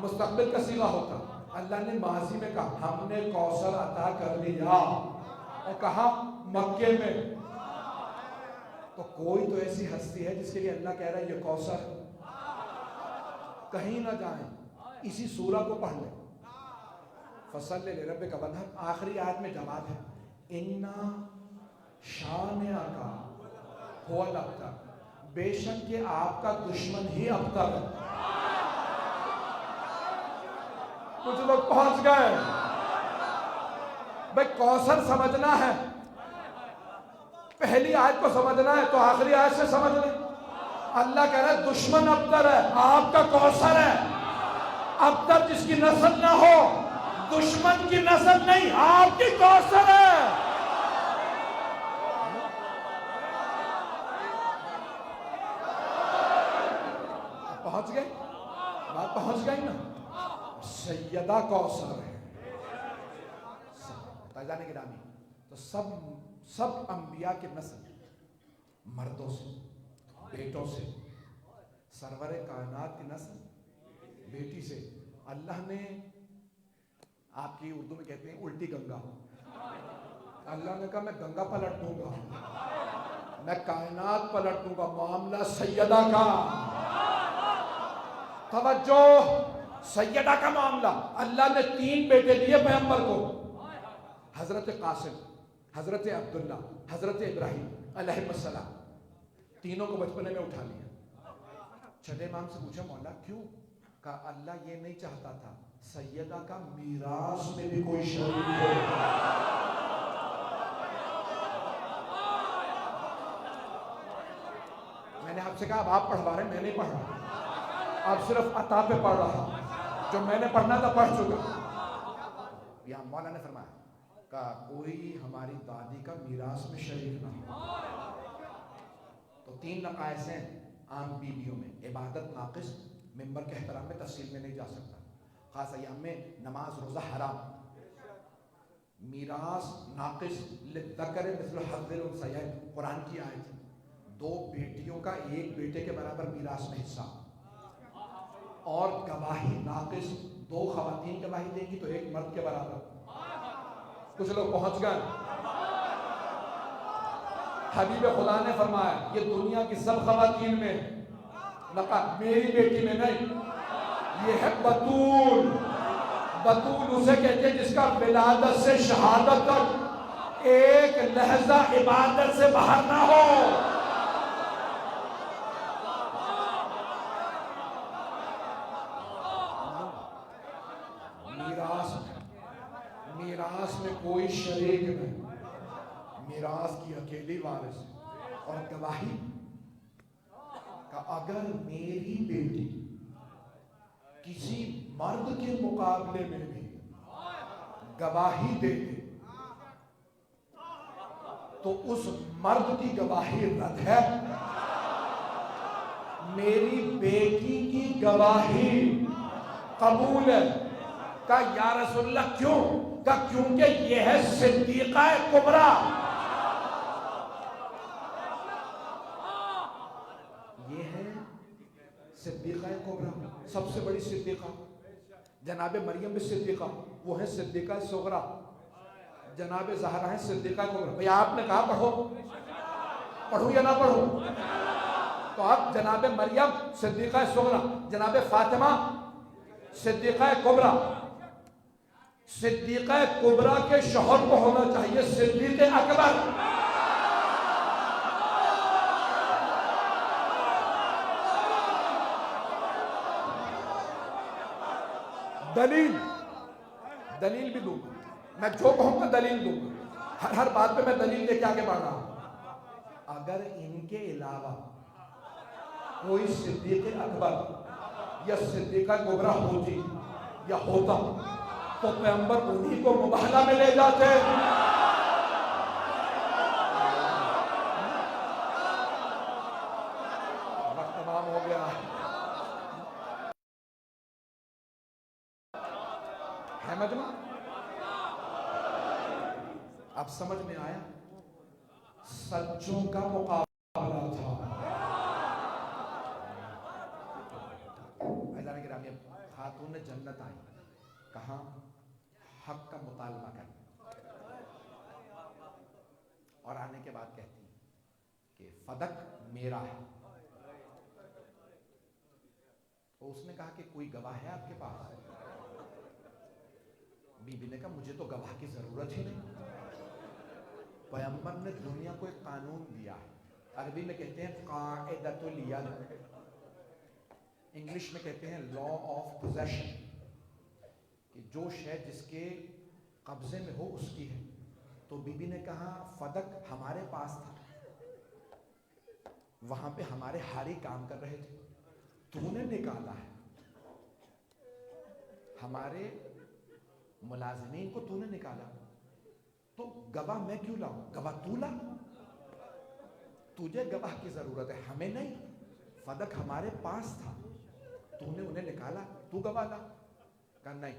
مستقبل کا صیغہ ہوتا. اللہ نے ماضی میں کہا ہم نے کوثر عطا کر دیا, اور کہا مکے میں. تو کوئی تو ایسی ہستی ہے جس کے لیے اللہ کہہ رہا ہے یہ کوثر. کہیں نہ جائیں, اسی سورہ کو پڑھ لیں. فصل لربک وانحر, آخری آیت میں جواب ہے اِنَّا شَانِئَکَ هُوَ الْأَبْتَرُ, بے شک کہ آپ کا دشمن ہی ابتر ہے. کچھ لوگ پہنچ گئے. بھئی کوثر سمجھنا ہے, پہلی آیت کو سمجھنا ہے تو آخری آیت سے سمجھ لیں. اللہ کہہ رہا ہے دشمن ابتر ہے, آپ کا کوثر ہے. ابتر جس کی نسل نہ ہو, دشمن کی نسل نہیں, آپ کی کوثر ہے. پہنچ گئے, بات پہنچ گئی نا. سیدہ کوثر ہے. تاجان گرامی, تو سب انبیاء کے نسل مردوں سے, بیٹوں سے, سرور کائنات کی نسل بیٹی سے. اللہ نے, آپ کی اردو میں کہتے ہیں الٹی گنگا, اللہ نے کہا میں گنگا پلٹ دوں گا, میں کائنات پلٹ دوں گا. معاملہ سیدہ کا, توجہ, سیدہ کا معاملہ. اللہ نے 3 بیٹے دیے پیغمبر کو, حضرت قاسم, حضرت عبداللہ, حضرت ابراہیم علیہ السلام. تینوں کو بچپنے میں اٹھا لیا. چھٹے امام سے پوچھا مولا کیوں؟ کہا اللہ یہ نہیں چاہتا تھا سیدہ کا میراث میں بھی کوئی شریک ہو. میں نے آپ سے کہا اب آپ پڑھوا رہے ہیں, میں نہیں پڑھ رہا, آپ صرف عطا پہ پڑھ رہا, جو میں نے پڑھنا تھا پڑھ چکا. یہاں مولا نے فرمایا کہ کوئی ہماری دادی کا میراث میں شریک نہ ہو. تو 3 نقائص ہیں عام بیویوں میں. عبادت ناقص, ممبر کے احترام میں تفصیل میں نہیں جا سکتا, خاص ایام میں نماز روزہ حرام. میراث ناقص, للذکر مثل حظ الانثیین, قرآن کی آیت ہے. 2 بیٹیوں کا 1 بیٹے کے برابر میراث میں حصہ. اور گواہی ناقص, 2 خواتین گواہی دیں گی تو 1 مرد کے برابر. کچھ لوگ پہنچ گئے. حبیب خدا نے فرمایا یہ دنیا کی سب خواتین میں, میری بیٹی میں نہیں. یہ ہے بطول. بطول اسے کہتے ہیں جس کا ولادت سے شہادت تک ایک لحظہ عبادت سے باہر نہ ہو. میراث میں کوئی شریک نہیں, میراث کی اکیلی وارث. اور گواہی کہ اگر میری بیٹی کسی مرد کے مقابلے میں بھی گواہی دے دے تو اس مرد کی گواہی رد ہے. میری بیٹی کی گواہی قبول ہے. کہا یا رسول اللہ کیوں؟ کہا کیونکہ یہ ہے صدیقہ کبریٰ. یہ ہے صدیقہ کبریٰ, سب سے بڑی صدیقہ. جناب مریم بھی صدیقہ, وہ ہے صدیقہ صغریٰ. جناب زہرا ہے صدیقہ کبریٰ. بھئی آپ نے کہا پڑھو یا نہ پڑھو؟ تو اب جناب مریم صدیقہ صغریٰ, جناب فاطمہ صدیقہ کبریٰ. صدیقہ کبریٰ کے شوہر کو ہونا چاہیے صدیق اکبر. دلیل بھی دوں گا، میں جو کہوں گا دلیل دوں گا، ہر بات پہ میں دلیل لے کے آگے بڑھ رہا ہوں. اگر ان کے علاوہ کوئی صدیق اکبر یا صدیقہ کبریٰ ہوتی یا ہوتا تو پیغمبر انہی کو مباہلہ میں لے جاتے. وقت تمام ہو گیا ہے مجمع. اب سمجھ میں آیا سچوں کا مقابلہ تھا. اعلان گرامی خاتون جنت آئی کہاں؟ حق کا مطالبہ کرنے، اور آنے کے بعد کہتی کہ فدق میرا ہے. تو اس نے کہا کہ کوئی گواہ ہے آپ کے پاس؟ بی بی نے کہا مجھے تو گواہ کی ضرورت ہی نہیں. پیغمبر نے دنیا کو ایک قانون دیا ہے، عربی میں کہتے ہیں قاعدۃ الید، انگلش میں کہتے ہیں لا آف پوزیشن، کہ جو شے جس کے قبضے میں ہو اس کی ہے. تو بی بی نے کہا فدق ہمارے پاس تھا، وہاں پہ ہمارے ہاری کام کر رہے تھے، تو نے نکالا ہے. ہمارے ملازمین کو تو نے نکالا، تو گواہ میں کیوں لاؤں؟ گواہ تو لا، تجھے گواہ کی ضرورت ہے، ہمیں نہیں. فدق ہمارے پاس تھا، تو نے انہیں نکالا، تو گواہ لا. کہا نہیں،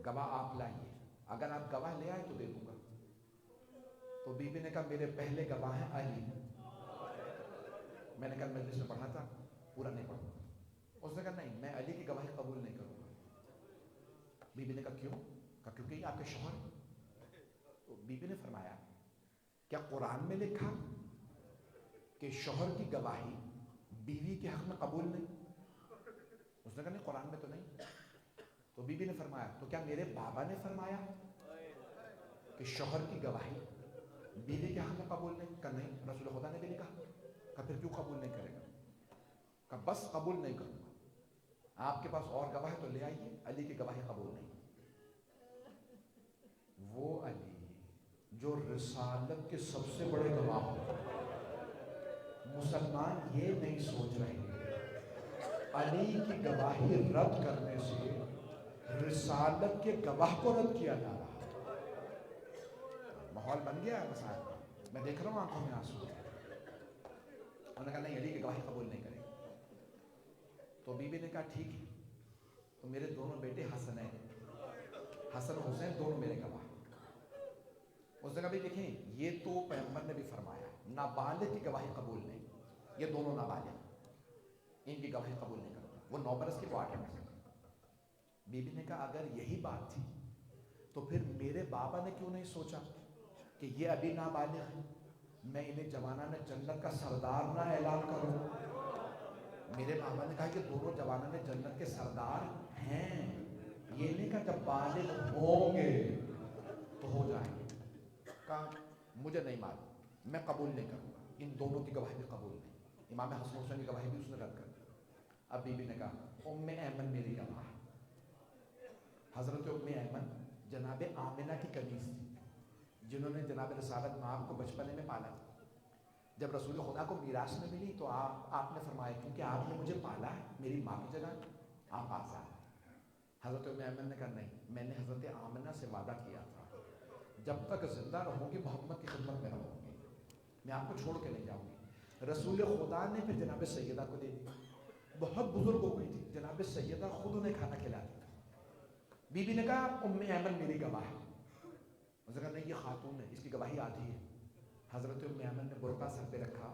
گواہ آپ لائیے، اگر آپ گواہ لے آئے تو دے دوں گا. تو بی بی نے کہا میرے پہلے گواہ ہیں علی. میں نے کہا مجلس میں پڑھا تھا، پورا نہیں پڑھا. اس نے کہا نہیں، میں علی کی گواہی قبول نہیں کروں گا. بی بی نے کہا کیوں؟ کہا کیونکہ یہ آپ کے شوہر. تو بی بی نے فرمایا کیا قرآن میں لکھا کہ شوہر کی گواہی بیوی کے حق میں قبول نہیں؟ اس نے کہا نہیں، قرآن میں تو نہیں. تو بی بی نے فرمایا تو کیا میرے بابا نے فرمایا کہ شوہر کی گواہی بیوی کے حق میں قبول نہیں؟ کہا نہیں، رسول خدا نے بھی نہیں کہا. کہا پھر کیوں قبول نہیں کرے گا؟ کہا بس قبول نہیں کروں گا. آپ کے پاس اور گواہ تو لے آئیے، علی کی گواہی قبول نہیں. وہ علی جو رسالت کے سب سے بڑے گواہ ہو، مسلمان یہ نہیں سوچ رہے علی کی گواہی رد کرنے سے رسالت کے گواہ کو رد کیا جا رہا. ماحول بن گیا ہے مسائل کا، میں دیکھ رہا ہوں آنکھوں میں آنسو. انہوں نے کہا نہیں، علی کی گواہی قبول نہیں کرے. تو بی بی نے کہا ٹھیک ہے، تو میرے دونوں بیٹے حسن و حسین دونوں میرے گواہ. اس نے کہا بھی دیکھیں یہ تو پیغمبر نے بھی فرمایا نابالغ کی گواہی قبول نہیں، یہ دونوں نابالغ، ان کی گواہی قبول نہیں کرتا. وہ 9 برس کی، وہ 8 برس کی. بی بی نے کہا اگر یہی بات تھی تو پھر میرے بابا نے کیوں نہیں سوچا کہ یہ ابھی نابالغ ہے، میں انہیں جوانان جنت کا سردار نہ اعلان کروں. میرے بابا نے کہا کہ دونوں جوانان جنت کے سردار ہیں، یہ نہیں کہا جب بالغ ہوں گے تو ہو جائیں گے. کہا مجھے نہیں معلوم، میں قبول نہیں کروں گا، ان دونوں کی گواہی بھی قبول نہیں. امام حسن حسین کی گواہی بھی اس نے رد کر دی. اب بی بی نے کہا ام ایمن میری گواہ. حضرت ام ایمن جناب آمنہ کی کنیز تھی، جنہوں نے جناب رسالت مآب کو بچپنے میں پالا. جب رسول خدا کو میراث میں ملی تو آپ نے فرمایا کیونکہ آپ نے مجھے پالا ہے، میری ماں کی جگہ آپ آزاد. حضرت ام ایمن نے کہا نہیں، میں نے حضرت آمنہ سے وعدہ کیا تھا جب تک زندہ رہوں گی محمد کی خدمت میں رہوں گی، میں آپ کو چھوڑ کے نہیں جاؤں گی. رسول خدا نے پھر جناب سیدہ کو دے دی. بہت بزرگ ہو گئی تھی، جناب سیدہ خود انہیں کھانا کھلا دی. بی بی نے کہا ام ایمن میری گواہ ہے. اس نے کہا نہیں، یہ خاتون ہے، اس کی گواہی آدھی ہے. حضرت ام ایمن نے برقع سر پہ رکھا،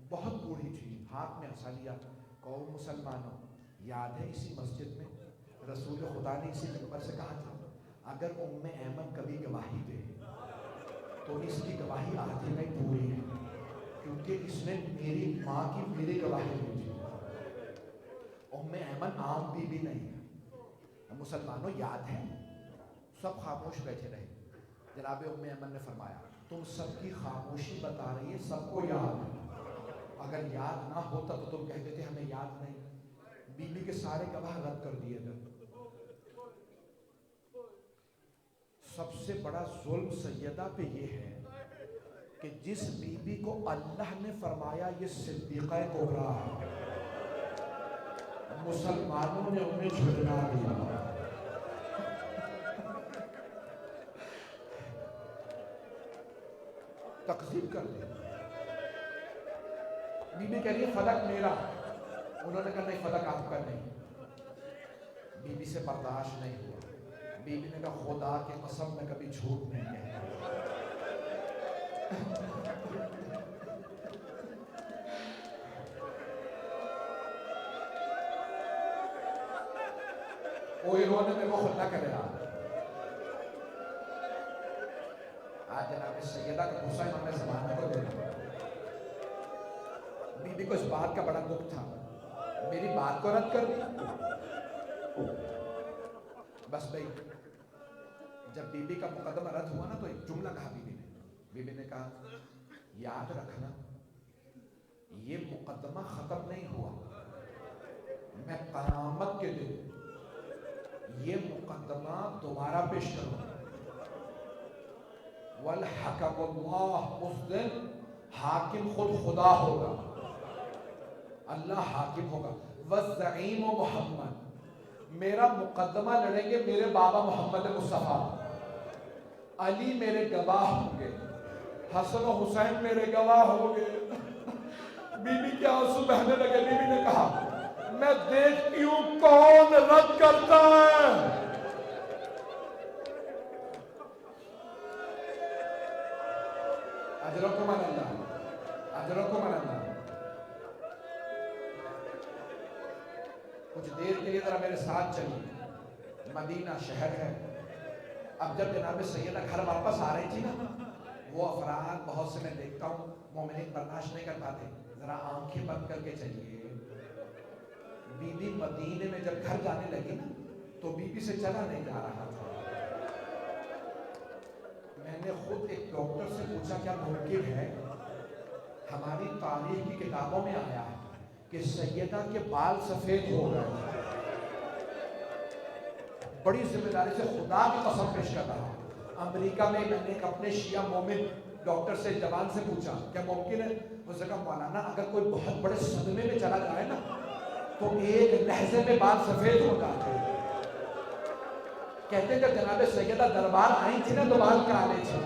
بہت بوڑھی تھی، ہاتھ میں ہنسا لیا. قوم مسلمانوں، یاد ہے اسی مسجد میں رسول خدا نے اسی منبر سے کہا تھا اگر ام ایمن کبھی گواہی دے تو اس کی گواہی آدھی میں پوری ہے، کیونکہ اس نے میری ماں کی میری گواہی دی تھی. ام ایمن عام بی بی نہیں ہے، مسلمانوں یاد ہے؟ سب خاموش بیٹھے رہے. جناب ام ایمن نے فرمایا تم سب کی خاموشی بتا رہی ہے سب کو یاد ہے، اگر یاد نہ ہوتا تو تم کہتے تھے ہمیں یاد نہیں. بی بی کے سارے گواہ رد کر دیے گئے. سب سے بڑا ظلم سیدہ پہ یہ ہے کہ جس بی بی کو اللہ نے فرمایا یہ صدیقہ کبریٰ ہے، مسلمانوں نے انہیں جھٹلا دیا. تقسیم کر دی. بی بی کہہ رہی ہے فلک میرا، انہوں نے کہا نہیں فلک آپ کا نہیں. بی بی سے برداشت نہیں ہوا. بی بی نے کہا خدا کی قسم میں کبھی جھوٹ نہیں کہتا. کوئی رونے میں وہ خود نہ کرے. آج جناب سیدہ کا غصہ امام زمانہ کو دینا. بی بی کو اس بات کا بڑا دکھ تھا، میری بات کو رد کر دی. بس بھائی جب بی بی کا مقدمہ رد ہوا نا تو ایک جملہ کہا بی بی نے کہا یاد رکھنا یہ مقدمہ ختم نہیں ہوا، میں قیامت کے دن یہ مقدمہ دوبارہ پیش کروں. والحکم اللہ، اس دن حاکم خود خدا ہوگا، اللہ حاکم ہوگا. والزعیم محمد، میرا مقدمہ لڑیں گے میرے بابا محمد مصطفیٰ. علی میرے گواہ ہوں گے، حسن و حسین میرے گواہ ہوں گے. بی بی کے آنسو بہنے لگے. بی بی نے کہا میں دیکھتی ہوں کون رد کرتا ہے. اجرکم اللہ، اجرکم اللہ. کچھ دیر کے لیے ذرا میرے ساتھ چلیے. مدینہ شہر ہے. اب جب جناب سیدہ گھر واپس آ رہی تھی نا، وہ افراد بہت سے میں دیکھتا ہوں مومنین برداشت نہیں کر پاتے. ذرا آنکھیں بند کر کے چلیے. بی بی مدینے میں جب گھر جانے لگی نا تو بی بی سے چلا نہیں جا رہا تھا. میں نے خود ایک ڈاکٹر سے پوچھا کیا ممکن ہے؟ ہماری تاریخ کی کتابوں میں آیا ہے کہ سیدہ کے بال سفید ہو گئے. بڑی ذمہ داری سے خدا کی قسم پیش کر رہا. امریکہ میں نے ایک اپنے شیعہ مومن ڈاکٹر سے زبان سے پوچھا کیا ممکن ہے؟ اس نے کہا مولانا اگر کوئی بہت بڑے صدمے میں چلا جائے نا تو ایک لحظے میں بال سفید ہو جاتے ہیں. کہتے ہیں جب جناب سیدہ دربار آئی تھی نا تو بال کالے تھے،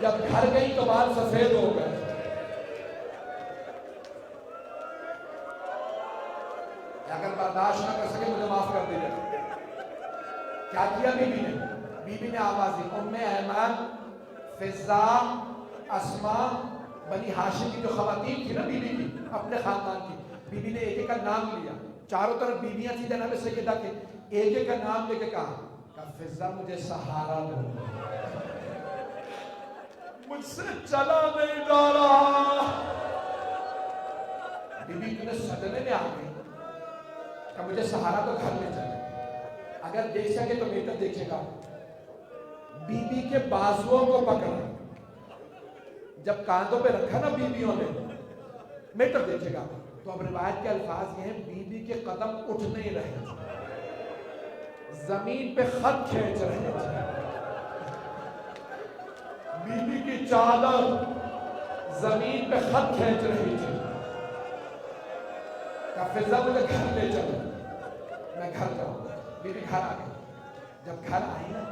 جب گھر گئی تو بال سفید ہو گئے. اگر برداشت نہ کر سکے مجھے معاف کر دیجیے. کیا کیا بی بی نے آواز دی. ام ایمن، فضہ، اسماء، بنی ہاشم کی جو خواتین تھی نا بی بی کی اپنے خاندان کی، بی بی نے ایک ایک کا نام لیا. چاروں طرف بیویاں تھی جناب سیدہ کے. ایک ایک کا نام لے کے کہا فضہ مجھے سہارا دو، مجھ سے چلا نہیں جا رہا. بی بی تمہیں صدمے میں آ گئی کہ مجھے سہارا تو گھر میں چلے. اگر دیکھ سکے تو میٹر دیکھے گا. بی بی کے بازوؤں کو پکڑا، جب کاندھوں پہ رکھا نا بیویوں نے، میٹر دیکھے گا تو اب روایت کے الفاظ یہ ہیں بی بی کے قدم اٹھ نہیں رہے تھے، زمین پہ خط کھینچ رہے تھے. بی بی کی چادر زمین پہ خط کھینچ رہی تھی. کہا فضہ مجھے گھر لے چلو، میں گھر جاؤں. بی بی گھر آ گئی. جب گھر آئی نا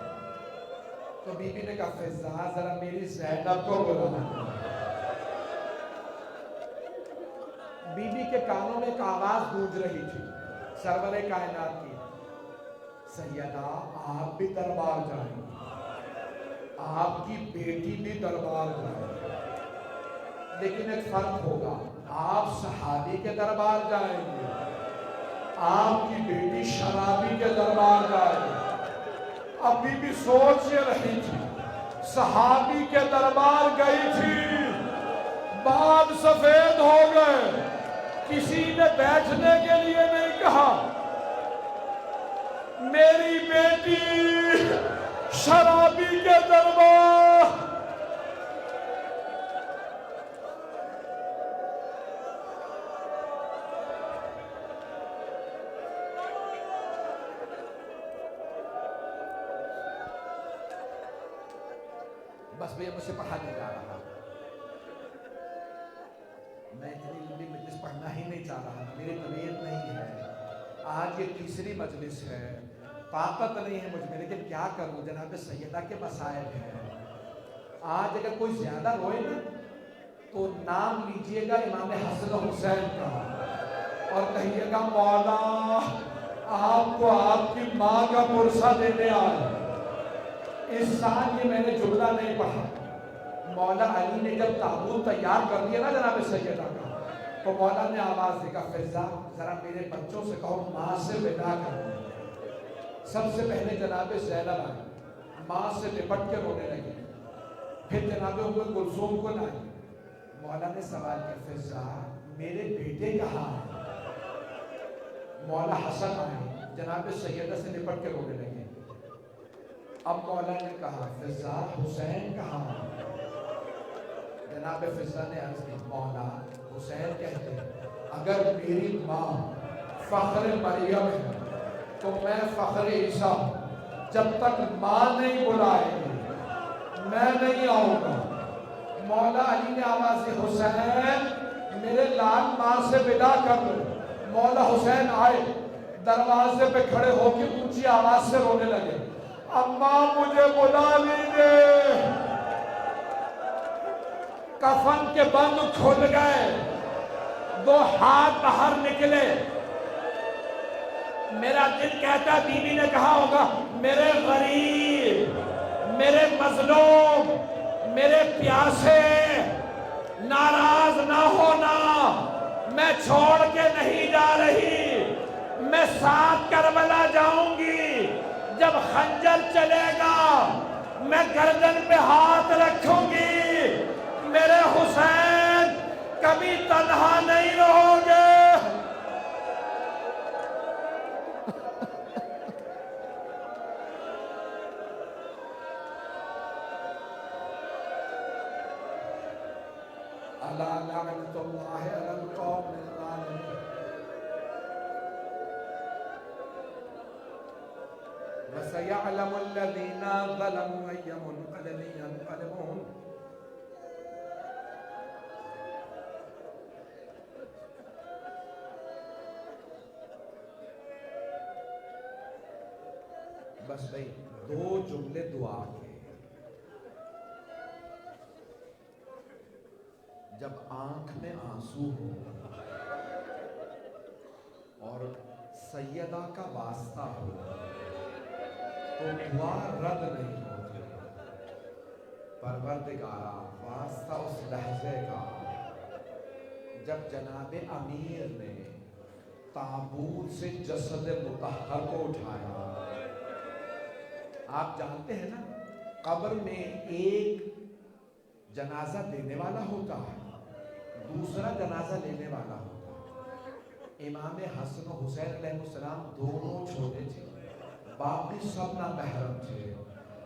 تو بی بی نے کہا فضہ ذرا میری زینب کو بلانا. بی بی کے کانوں میں ایک آواز گونج رہی تھی سرور کائنات کی، سیدہ آپ بھی دربار جائیں، آپ کی بیٹی بھی دربار جائیں، لیکن ایک فرق ہوگا، آپ صحابی کے دربار جائیں گے، آپ کی بیٹی شرابی کے دربار جائے گی. ابھی بھی سوچ یہ رہی تھی، صحابی کے دربار گئی تھی، بال سفید ہو گئے، کسی نے بیٹھنے کے لیے نہیں کہا، میری بیٹی شرابی کے دربار بس بھئی مجھ سے پڑھا نہیں جا رہا، میں اتنی لمبی مجلس پڑھنا ہی نہیں چاہ رہا، میری طبیعت نہیں ہے، آج یہ تیسری مجلس ہے، طاقت نہیں ہے مجھ میں، لیکن کیا کروں، جناب سیدہ کے مسائل ہیں۔ آج اگر کوئی زیادہ روئے نا تو نام لیجئے گا امام حسن و حسین کا اور کہیے گا مولا آپ کو آپ کی ماں کا پرسہ دینے آئے۔ اس سال یہ میں نے جملہ نہیں پڑھا، مولا علی نے جب تابوت تیار کر دیا نا جناب سیدہ کا تو مولا نے آواز دی کہ فضا ذرا میرے بچوں سے کہو ماں سے ودا کر دیں۔ سب سے پہلے جناب زینب آئی، ماں سے لپٹ کے رونے لگی، پھر جناب ام کلثوم کو لائی۔ مولا نے سوال کیا فضا میرے بیٹے کہاں ہیں؟ مولا حسن آئے، جناب سیدہ سے لپٹ کے رونے لگے۔ اب مولا نے کہا فضا حسین کہاں ہیں؟ جناب فضا نے عرض کی مولا حسین کہتے ہیں اگر میری ماں فخر مریم ہے تو میں فخر عیسیٰ، جب تک ماں نہیں بلائے گی میں نہیں آؤں گا۔ مولا علی نے آواز دی حسین میرے لال ماں سے ودا کر دو۔ مولا حسین آئے، دروازے پہ کھڑے ہو کے اونچی آواز سے رونے لگے، اماں مجھے بلا لیجیے۔ کفن کے بند کھل گئے، دو ہاتھ باہر نکلے۔ میرا دل کہتا بی بی نے کہا ہوگا میرے غریب، میرے مظلوم، میرے پیاسے، ناراض نہ ہونا، میں چھوڑ کے نہیں جا رہی، میں ساتھ کربلا جاؤں گی۔ جب خنجر چلے گا میں گردن پہ ہاتھ رکھوں گی، میرے حسین کبھی تنہا نہیں رہو گے۔ اللہ لعنت اللہ علی القوم الظالمین۔ وَسَيَعْلَمُ الَّذِينَ ظَلَمُوا أَيَّ مُنْقَلَبٍ يَنْقَلِبُونَ۔ بس بھئی دو جملے دعا کے، جب آنکھ میں آنسو ہو اور سیدہ کا واسطہ ہو تو دعا رد نہیں ہوتی۔ پروردگارا واسطہ اس لحظے کا جب جناب امیر نے تابوت سے جسد مطہر کو اٹھایا۔ آپ جانتے ہیں نا قبر میں ایک جنازہ دینے والا ہوتا ہے، دوسرا جنازہ لینے والا ہوتا ہے۔ امام حسن و حسین علیہ السلام دونوں چھوٹے تھے، باقی سب نامحرم تھے،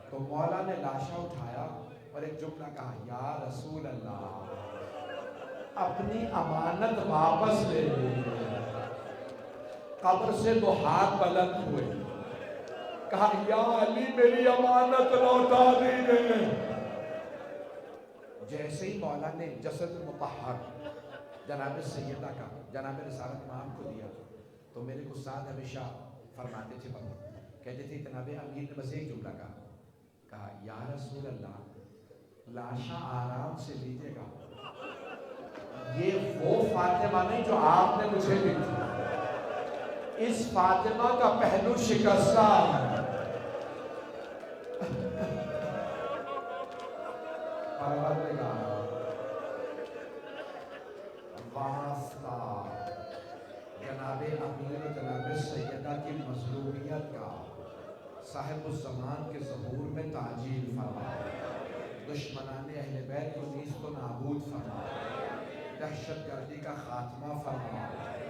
تو مولا نے لاشا اٹھایا اور ایک جملہ کہا یا رسول اللہ اپنی امانت واپس لے لیجیے۔ قبر سے دو ہاتھ بلند ہوئے، کہا یا علی میری امانت لوٹا دیجیے۔ جیسے ہی مولا نے جسد مطہر جناب سیدہ کا جناب رسالت امام کو دیا تو میرے استاد ہمیشہ فرماتے تھے کہتے تھے جناب امیر نے بس ایک جملہ کہا یا رسول اللہ لاشا آرام سے لیجیے گا، یہ وہ فاطمہ نہیں جو آپ نے مجھے دی تھی، اس فاطمہ کا پہلو شکستہ ہے۔ واسطہ جناب امیر و جناب سیدہ کی مظلومیت کا صاحب الزمان کے ظہور میں تعجیل فرمائے، دشمنان اہل بیت کو نیست و نابود فرمائے، دہشت گردی کا خاتمہ فرمائے،